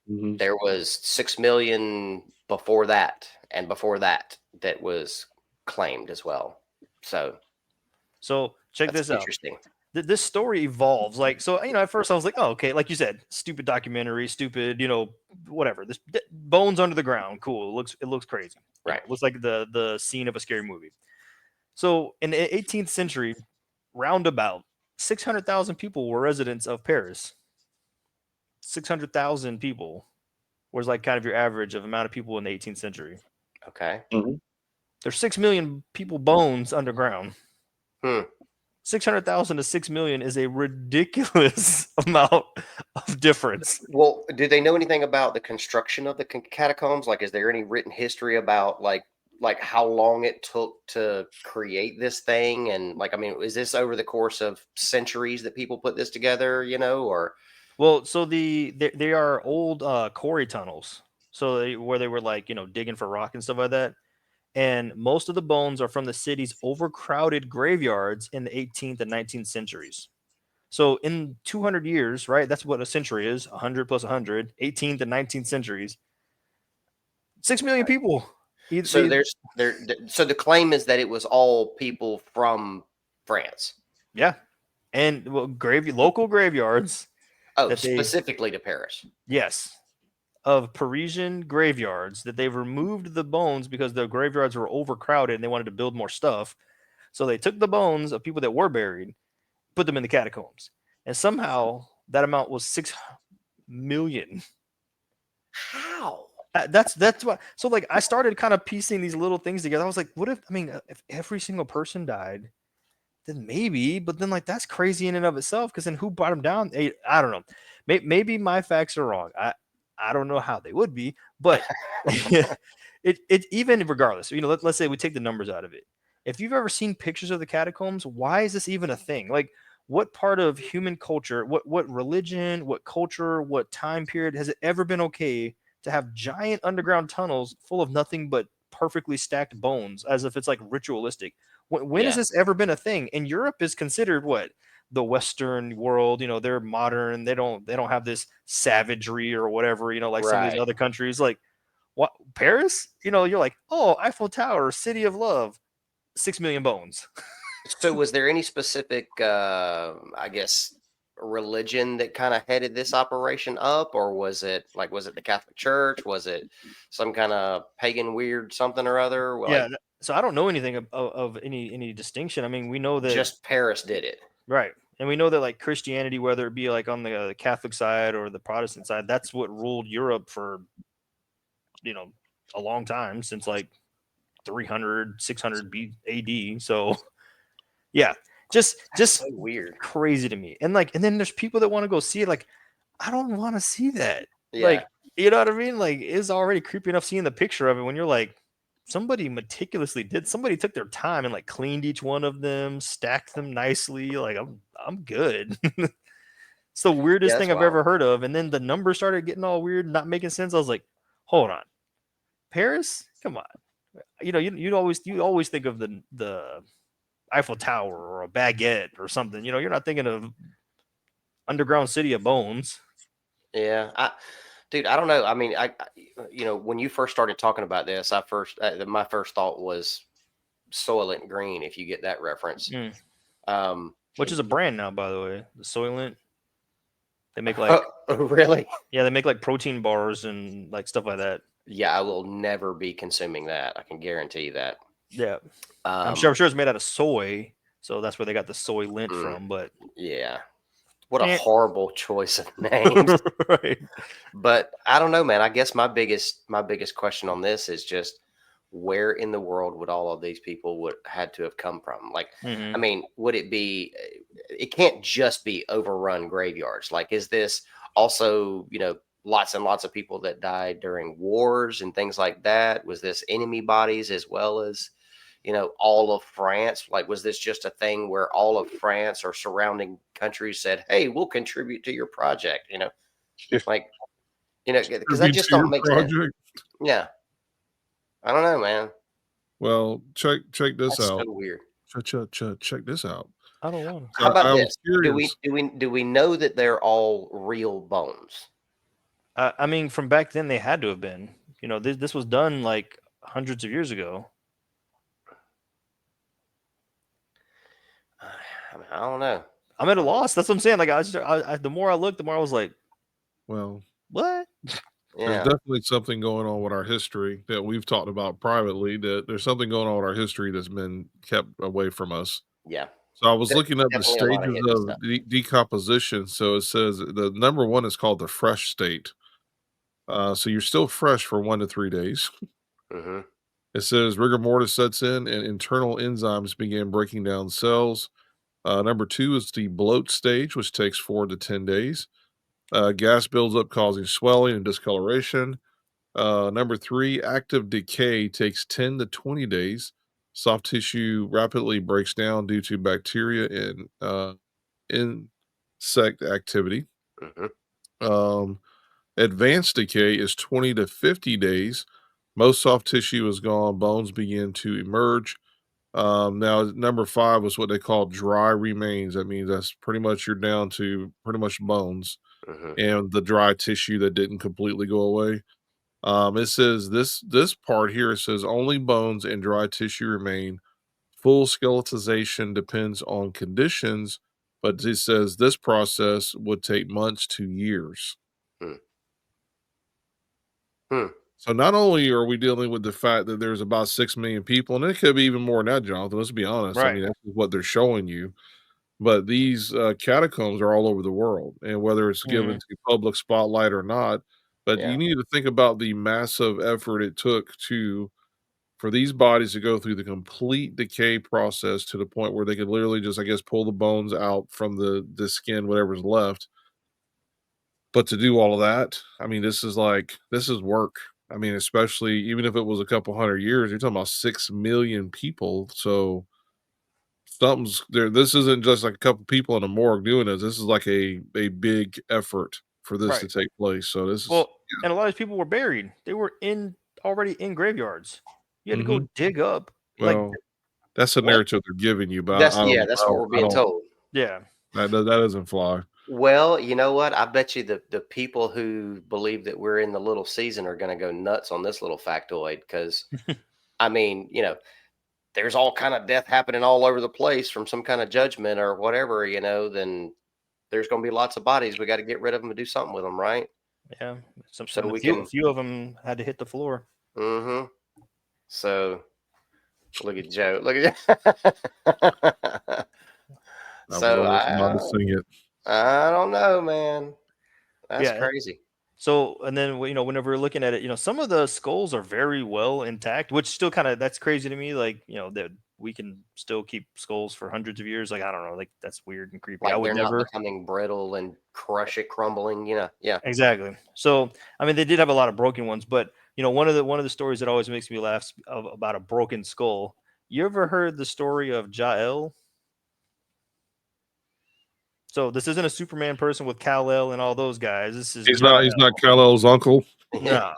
Mhm. There was 6 million before that and before that that was claimed as well. So So check that's this out. interesting. This story evolves. Like, so, at first I was like, oh, okay, like you said, stupid documentary, stupid, whatever. This bones under the ground, cool. It looks crazy. Right. It looks like the scene of a scary movie. So in the 18th century, roundabout 600,000 people were residents of Paris. 600,000 people was like kind of your average of amount of people in the 18th century. Okay. Mhm. There's 6 million people bones underground. Hmm. 600,000 to 6 million is a ridiculous amount of difference. Well, do they know anything about the construction of the catacombs? Like, is there any written history about like how long it took to create this thing? And like, I mean, is this over the course of centuries that people put this together? Or Well, so they are old quarry tunnels. So where they were like, digging for rock and stuff like that. And most of the bones are from the city's overcrowded graveyards in the 18th and 19th centuries. So in 200 years, right? That's what a century is, 100 plus 100, 18th and 19th centuries. 6 million people. so so the claim is that it was all people from France. Yeah. And well, local graveyards Oh, that they specifically to Paris. yes, of Parisian graveyards that they've removed the bones because the graveyards were overcrowded and they wanted to build more stuff. So they took the bones of people that were buried, put them in the catacombs. And somehow that amount was 6 million. How? That's what. So like I started kind of piecing these little things together. I was like, what if if every single person died, then maybe. But then like that's crazy in and of itself. Because then who brought them down? I don't know. Maybe my facts are wrong. I don't know how they would be, but it even regardless. Let's say we take the numbers out of it. If you've ever seen pictures of the catacombs, why is this even a thing? Like, what part of human culture, what religion, what culture, what time period has it ever been okay to have giant underground tunnels full of nothing but perfectly stacked bones, as if it's like ritualistic? When has Yeah. this ever been a thing? And Europe is considered what the Western world. They're modern. They don't have this savagery or whatever. Like some of these Right. other countries, like what Paris. You're like, oh, Eiffel Tower, city of love, 6 million bones. So was there any specific, I guess, religion that kind of headed this operation up, or was it the Catholic Church? Was it some kind of pagan weird something or other? Yeah. Like So I don't know anything of any distinction. I mean, we know that just Paris did it. right, and we know that like Christianity, whether it be like on the Catholic side or the Protestant side, that's what ruled Europe for you know a long time since like 300 600 AD. So yeah, just So weird. crazy to me. And then there's people that want to go see it. Like, I don't want to see that. Yeah. Like, you know what I mean? Like, it's already creepy enough seeing the picture of it when you're like, somebody took their time and like cleaned each one of them, stacked them nicely. Like, I'm good. It's the weirdest Yeah, thing that's I've wild. ever heard of. And then the numbers started getting all weird, not making sense. I was like, hold on, Paris? Come on. You always think of the Eiffel Tower or a baguette or something. You're not thinking of underground city of bones. Yeah. Dude, I don't know. I mean, when you first started talking about this, my first thought was Soylent Green, if you get that reference. Mm. Um, Which is a brand now, by the way. The Soylent. They make like really? they make like protein bars and like stuff like that. Yeah, I will never be consuming that. I can guarantee that. Yeah, I'm Um, sure it's made out of soy, so that's where they got the soy lint mm, from. But yeah. What a eh. horrible choice of names. Right. But I don't know, man. I guess my biggest question on this is just where in the world would all of these people would had to have come from? Like, I Hmm. mean, would it be? It can't just be overrun graveyards. Like, is this also, lots and lots of people that died during wars and things like that? Was this enemy bodies as well as, all of France? Like, was this just a thing where all of France or surrounding countries said, "Hey, we'll contribute to your project"? Like, because that Contribute just to your don't make sense. project. Yeah, I don't know, man. Well, check this That's out. so weird. Check this out. I don't want to. How about I was this? curious. Do we know that they're all real bones? I mean, from back then they had to have been. This was done like hundreds of years ago. I mean, I don't know. I'm at a loss. That's what I'm saying. Like the more I looked, the more I was like, Well, what? there's Yeah, definitely something going on with our history that we've talked about privately. That there's something going on with our history that's been kept away from us. yeah. So I was There's looking up the definitely a lot of stages hidden stuff. of decomposition. So it says the number one is called the fresh state. So you're still fresh for 1 to 3 days. Hmm. It says rigor mortis sets in and internal enzymes begin breaking down cells. Number two is the bloat stage, which takes 4 to 10 days. Gas builds up, causing swelling and discoloration. Number three, active decay takes 10 to 20 days. Soft tissue rapidly breaks down due to bacteria and insect activity. Hmm. Um, Advanced decay is 20 to 50 days. Most soft tissue is gone, bones begin to emerge. Now, number five was what they call dry remains. That means that's pretty much you're down to pretty much bones Hmm. and the dry tissue that didn't completely go away. It says this part here, it says only bones and dry tissue remain. Full skeletization depends on conditions, but it says this process would take months to years. Hmm. Hmm. So not only are we dealing with the fact that there's about 6 million people, and it could be even more than that, Jonathan. Let's be honest. I Right. mean, that's what they're showing you. But these catacombs are all over the world, and whether it's given Mhm. to public spotlight or not, but Yeah. you need to think about the massive effort it took to for these bodies to go through the complete decay process to the point where they could literally just, I guess, pull the bones out from the skin, whatever's left. But to do all of that, I mean, this is work. I mean, especially even if it was a couple 100 years, you're talking about 6 million people. So something's there. This isn't just like a couple people in a morgue doing this. This is like a big effort for this to Right. take place. So this is Well, and a lot of these people were buried. They were already in graveyards. You had to go mhm. dig up. Like Well, that's the what? narrative they're giving you, but That's yeah. That's what we're I being don't told. Yeah. that doesn't fly. Well, you know what? I bet you the people who believe that we're in the little season are going to go nuts on this little factoid because I mean, there's all kind of death happening all over the place from some kind of judgment or whatever, then there's going to be lots of bodies. We got to get rid of them and do something with them, right? Yeah. So And we a can. few of them had to hit the floor. Mm-hmm. So look at Joe. Look at. I was So almost about to sing it. I don't know, man. That's Yeah. crazy. So, and then whenever we're looking at it, some of the skulls are very well intact, which still kind of that's crazy to me. Like, that we can still keep skulls for hundreds of years. Like, I don't know, like that's weird and creepy. I Like would they're not never. becoming brittle and crumbling. Yeah. Exactly. So, I mean, they did have a lot of broken ones, but one of the stories that always makes me laugh about a broken skull. You ever heard the story of Jael? So this isn't a Superman person with Kal-El and all those guys. This is Jael. He's not Kal-El's uncle. No,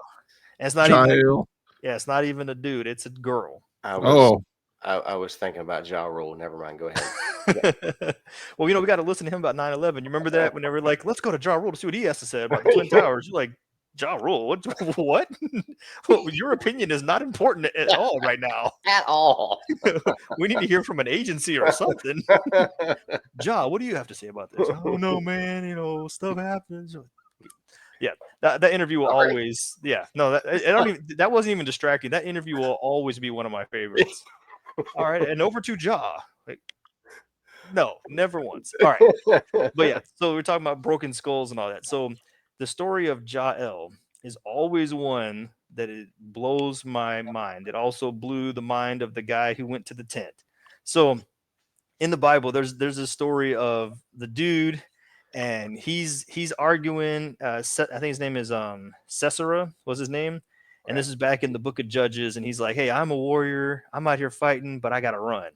and it's not even. Jael. Yeah, it's not even a dude. It's a girl. I was Oh, I was thinking about Ja Rule. Never mind. Go ahead. Well, we got to listen to him about 9/11. You remember that when they were like, "Let's go to Ja Rule to see what he has to say about the Twin Towers." You're like, "Ja Rule? What? What? Well, your opinion is not important at all right now. At all. We need to hear from an agency or something." Ja, what do you have to say about this? I don't know, man. Stuff happens. Yeah, that interview will Sorry. always. Yeah, no, I don't even. That wasn't even distracting. That interview will always be one of my favorites. All right, and over to Ja. Like, no, never once. All right, but yeah. So we're talking about broken skulls and all that. So the story of Jael is always one that it blows my mind. It also blew the mind of the guy who went to the tent. So in the Bible, there's a story of the dude, and he's arguing. I think his name is Sisera was his name, And this is back in the Book of Judges, and he's like, "Hey, I'm a warrior. I'm out here fighting, but I gotta run."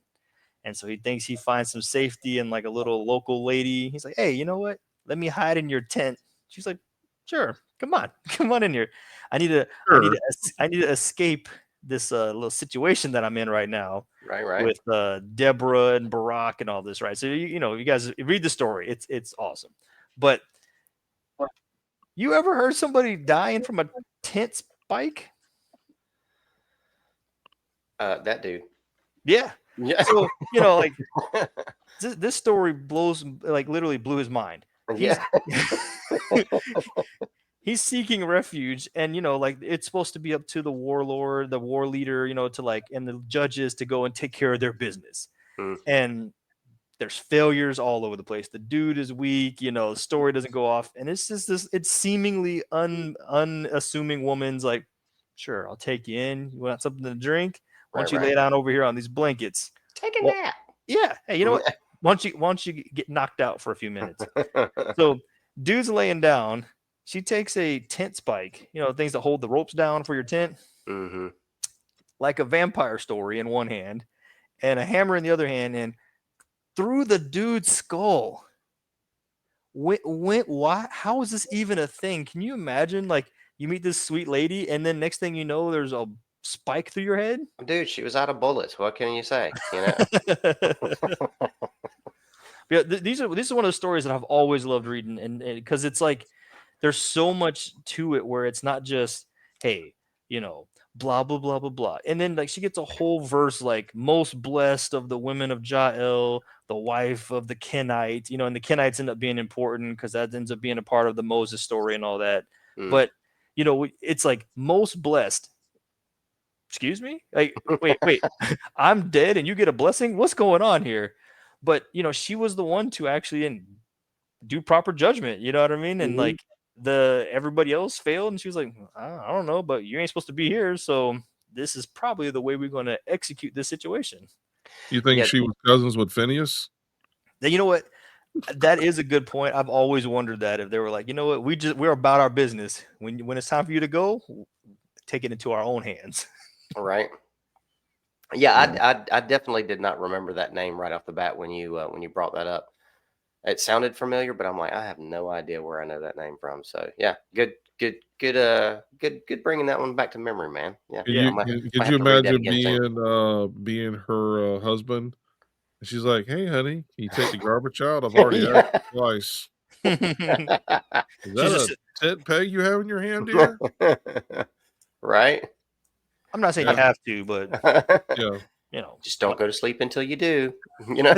And so he thinks he finds some safety in like a little local lady. He's like, "Hey, you know what? Let me hide in your tent." She's like, "Sure, come on, come on in here. Sure. I need to escape this little situation that I'm in right now Right. with Deborah and Barack and all this, right?" So you guys read the story. It's awesome. But you ever heard somebody dying from a tent spike? That dude. Yeah. Yeah. So like this story literally blew his mind. He's Yeah. he's seeking refuge, and like it's supposed to be up to the warlord, the war leader, to like, and the judges to go and take care of their business. Mm. And there's failures all over the place. The dude is weak, the story doesn't go off, and it's just this. It's seemingly unassuming woman's like, "Sure, I'll take you in. You want something to drink? Why don't you lay down over here on these blankets?" Take a Well, nap. yeah. Hey, you know what? Why don't you get knocked out for a few minutes? So dude's laying down. She takes a tent spike, things that hold the ropes down for your tent, Mm-hmm. like a vampire story in one hand, and a hammer in the other hand, and through the dude's skull. Why? How is this even a thing? Can you imagine? Like, you meet this sweet lady, and then next thing you know, there's a spike through your head. Dude, she was out of bullets. What can you say? Yeah, these are one of the stories that I've always loved reading, and because it's like there's so much to it where it's not just, hey, blah blah blah blah blah, and then like she gets a whole verse like, most blessed of the women of Jael, the wife of the Kenite, and the Kenites end up being important because that ends up being a part of the Moses story and all that. Mm. But it's like most blessed. Excuse me? Like, wait, I'm dead and you get a blessing? What's going on here? But she was the one to actually do proper judgment, you know what I mean? And Mhm. like everybody else failed, and she was like, I don't know, but you ain't supposed to be here, so this is probably the way we're going to execute this situation. You think Yeah. she was cousins with Phineas? Then, you know what? That is a good point. I've always wondered that if they were like, you know what, we're about our business. When it's time for you to go, take it into our own hands. Right. Yeah, I definitely did not remember that name right off the bat when you brought that up. It sounded familiar, but I'm like, I have no idea where I know that name from. So yeah, good bringing that one back to memory, man. Yeah, Could Yeah. you I might, could might you have to read that imagine again soon. being her husband? And she's like, "Hey, honey, can you take the garbage out? I've already asked Yeah. you twice. Is She's that a just, tent peg you have in your hand, dear?" Right. I'm not saying you Yeah, have to, but yeah. Just don't go to sleep until you do. You know.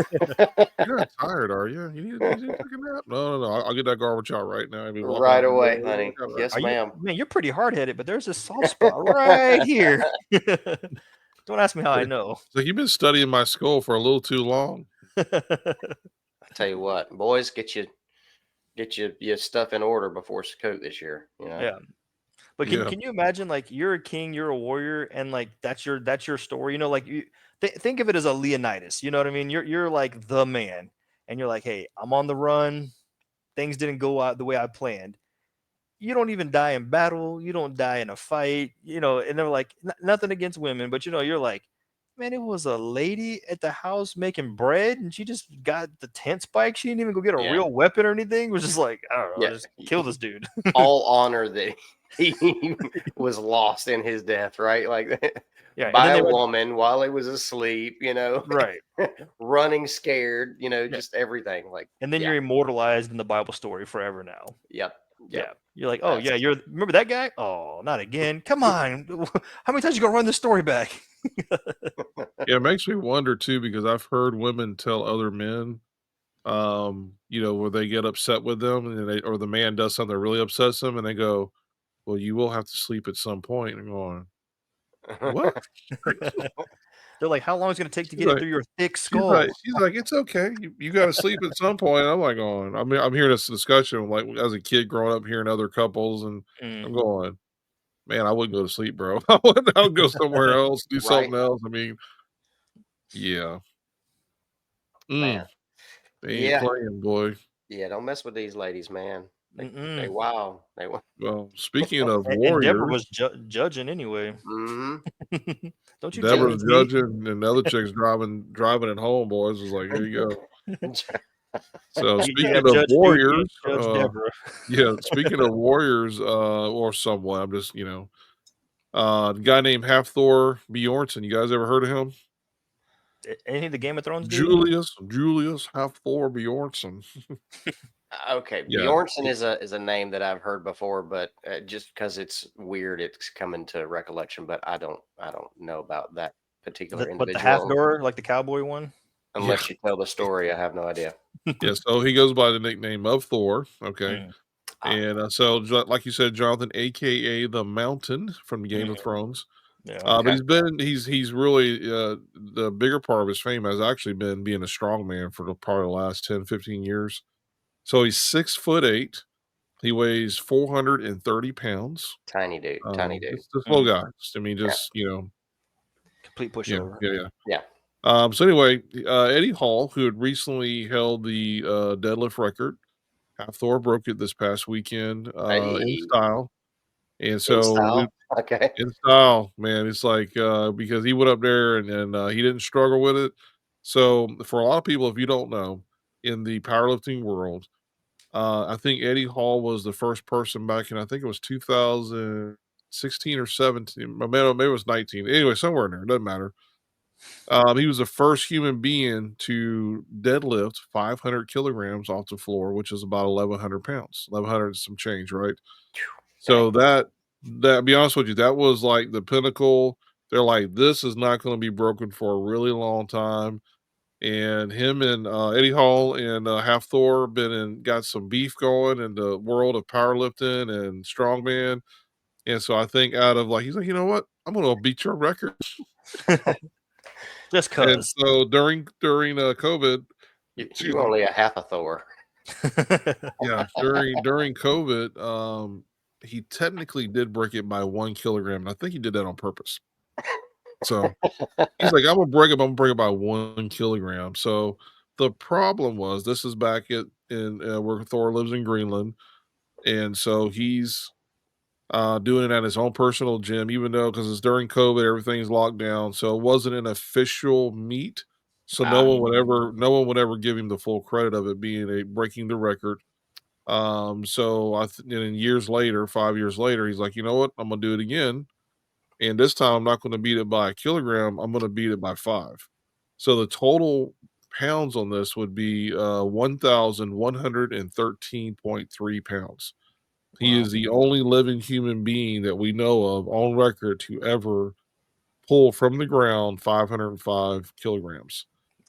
You're not tired, are you? You need to take a nap? No, no, no. I'll get that garbage out right now. I'll be walking Right out the door. away, We'll honey. work out right. Yes, are you, ma'am. man, you're pretty hard-headed, but there's a soft spot right here. Don't ask me how I know. It's like, you've been studying my skull for a little too long. I tell you what, boys, get your stuff in order before Sukkot this year. Yeah. But can Yeah. can you imagine, like, you're a king, you're a warrior, and like that's your story. Like, you think of it as a Leonidas. You know what I mean? You're like the man, and you're like, hey, I'm on the run. Things didn't go out the way I planned. You don't even die in battle. You don't die in a fight. And they're like, nothing against women, but you're like, man, it was a lady at the house making bread, and she just got the tent spike. She didn't even go get a Yeah, real weapon or anything. It was just like, I don't know, yeah. just kill this dude. All honor that he was lost in his death, right? Like Yeah, and by then a they went woman while he was asleep. right. Running scared. Yeah. Just everything. Like And then yeah, you're immortalized in the Bible story forever now. yep, yep. Yeah. You're like, oh That's yeah, remember that guy? Oh, not again. Come on. How many times you gonna run this story back? Yeah, it makes me wonder too, because I've heard women tell other men, where they get upset with them and or the man does something that really upsets them and they go, "Well, you will have to sleep at some point." And I'm going, "What?" They're like, how long is it gonna take to She's get it like through your thick she's like skull? she's like, "It's okay. You gotta sleep at some point." I'm like going, I'm hearing this discussion like as a kid growing up hearing other couples and Mm. I'm going, "Man, I wouldn't go to sleep, bro. I would go somewhere else, do right, something else." I mean, yeah. Mm, man. they ain't Yeah, playing, boy. yeah. Don't mess with these ladies, man. They wow. They wow. Well, speaking of And Deborah warriors, was judging anyway. Mm-hmm. Don't you judge Deborah's me? judging, and the other chick's driving it home. Boys was like, here you go. So You speaking got of judge me, warriors, judge Deborah. yeah, speaking of warriors, or someone, I'm just the guy named Hafthor Bjornsson. You guys ever heard of him? Any of the Game of Thrones dude? Julius Hafthor Bjornsson. Okay, Yeah, Bjornsson is a name that I've heard before, but just because it's weird, it's coming to recollection. But I don't know about that particular But the half individual door, like the cowboy one. yeah, unless you tell the story. I have no idea. yeah. So he goes by the nickname of Thor. Okay. Mm, Ah, And like you said, Jonathan, aka the Mountain from Game of mm, Thrones. yeah. But okay. he's really the bigger part of his fame has actually been being a strongman for probably the last 10, 15 years. So he's 6'8". He weighs 430 pounds. Tiny dude. Tiny dude. Just a little Mm, guy. I mean, Yeah. just complete yeah, pushover. yeah, yeah. Yeah. So anyway, Eddie Hall, who had recently held the deadlift record, Thor broke it this past weekend in Hey, style. And in so we style. Okay. in style, man. It's like because he went up there and he didn't struggle with it. So for a lot of people, if you don't know, in the powerlifting world, I think Eddie Hall was the first person back in I think it was 2016 or 17. Maybe it was 19. Anyway, somewhere in there, doesn't matter. He was the first human being to deadlift 500 kilograms off the floor, which is about 1,100 pounds, 1,100 and some change, right? Dang. So that be honest with you, that was like the pinnacle. They're like, this is not going to be broken for a really long time. And him and Eddie Hall and Half Thor been in got some beef going in the world of powerlifting and strongman. And so I think out of like he's like, you know what? I'm gonna beat your record. Just And cause. so during COVID, excuse You me, only a half a Thor. yeah, during COVID, he technically did break it by 1 kilogram, and I think he did that on purpose. So he's like, I'm gonna break it by 1 kilogram. So the problem was this is back in where Thor lives in Greenland, and so he's doing it at his own personal gym, even though because it's during COVID, everything's locked down. So it wasn't an official meet. So Ah, no one would ever give him the full credit of it being a breaking the record. So and then years later, 5 years later, he's like, you know what? I'm gonna do it again. And this time I'm not gonna beat it by a kilogram, I'm gonna beat it by 5. So the total pounds on this would be 1,113.3 pounds. He Wow. is the only living human being that we know of on record to ever pull from the ground 505 kilograms.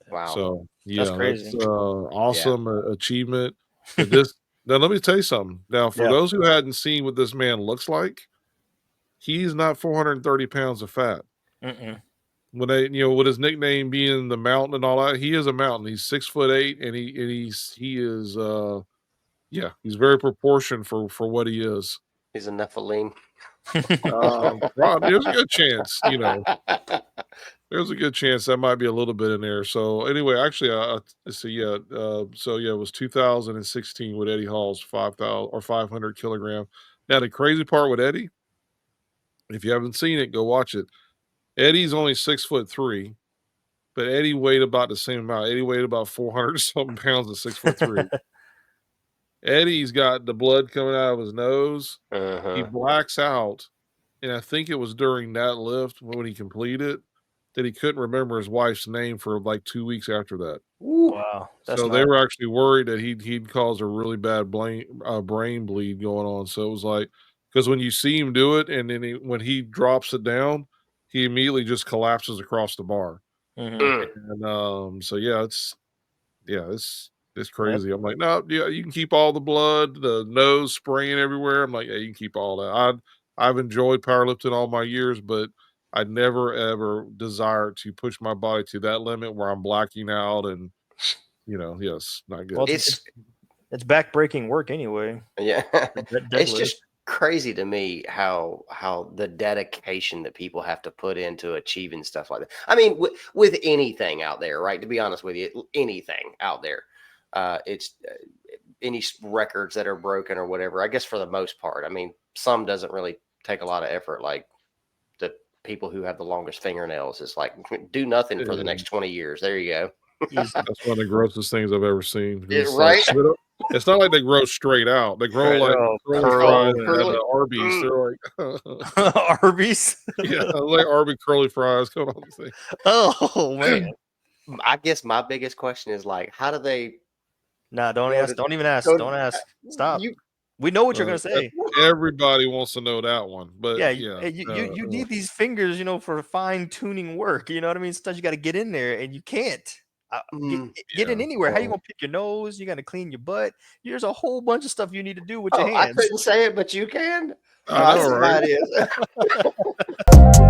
wow. So, That's yeah, that's crazy. Yeah. awesome achievement. That this now let me tell you something. Now, for Yeah. those who hadn't seen what this man looks like, he's not 430 pounds of fat. Mm-mm. When they, with his nickname being the mountain and all that, he is a mountain. He's 6'8", and he is yeah, he's very proportioned for what he is. He's a Nephilim. There's a good chance, there's a good chance that might be a little bit in there. So anyway, actually, let's see, yeah, so yeah, it was 2016 with Eddie Hall's 5,000 or 500 kilogram. Now the crazy part with Eddie, if you haven't seen it, go watch it. Eddie's only 6'3", but Eddie weighed about the same amount. Eddie weighed about 400 something pounds at 6'3". Eddie's got the blood coming out of his nose. He Uh-huh. blacks out, and I think it was during that lift when he completed that he couldn't remember his wife's name for like 2 weeks after that. Woo. Wow. That's So they not. were actually worried that he'd cause a really bad brain bleed going on. So it was like because when you see him do it, and then when he drops it down, he immediately just collapses across the bar. Mm-hmm. Mm. And so yeah, it's Yep. crazy. I'm like, no, yeah, you can keep all the blood, the nose spraying everywhere. I'm like, yeah, you can keep all that. I've enjoyed powerlifting all my years, but I never ever desire to push my body to that limit where I'm blacking out and yes, not Well, good. It's it's back-breaking work anyway. yeah. It's Deadlift. just crazy to me how the dedication that people have to put into achieving stuff like that. I mean, with anything out there, right? To be honest with you, anything out there, it's any records that are broken or whatever. I guess for the most part. I mean, some doesn't really take a lot of effort. Like the people who have the longest fingernails is like do nothing for the next 20 years. There you go. Easy. That's one of the grossest things I've ever seen. Yeah, It's right? like, it's not like they grow straight out. They grow Right, like oh, curly curl fries and- at curly. Arby's. Mm. They're like, Arby's. yeah, like Arby curly fries going on the thing. Oh man. I guess my biggest question is like, how do they? Nah, don't Go ask. to- Don't even ask. go- Don't ask. Stop. You, We know what you're Uh, gonna say. Everybody wants to know that one, but Yeah, yeah, you need these fingers, for fine tuning work. You know what I mean? Sometimes you got to get in there, and you can't get in yeah. anywhere. How you Well, gonna pick your nose? You got to clean your butt. There's a whole bunch of stuff you need to do with oh, your I hands. couldn't say it, but you can. I know, See right? how it is.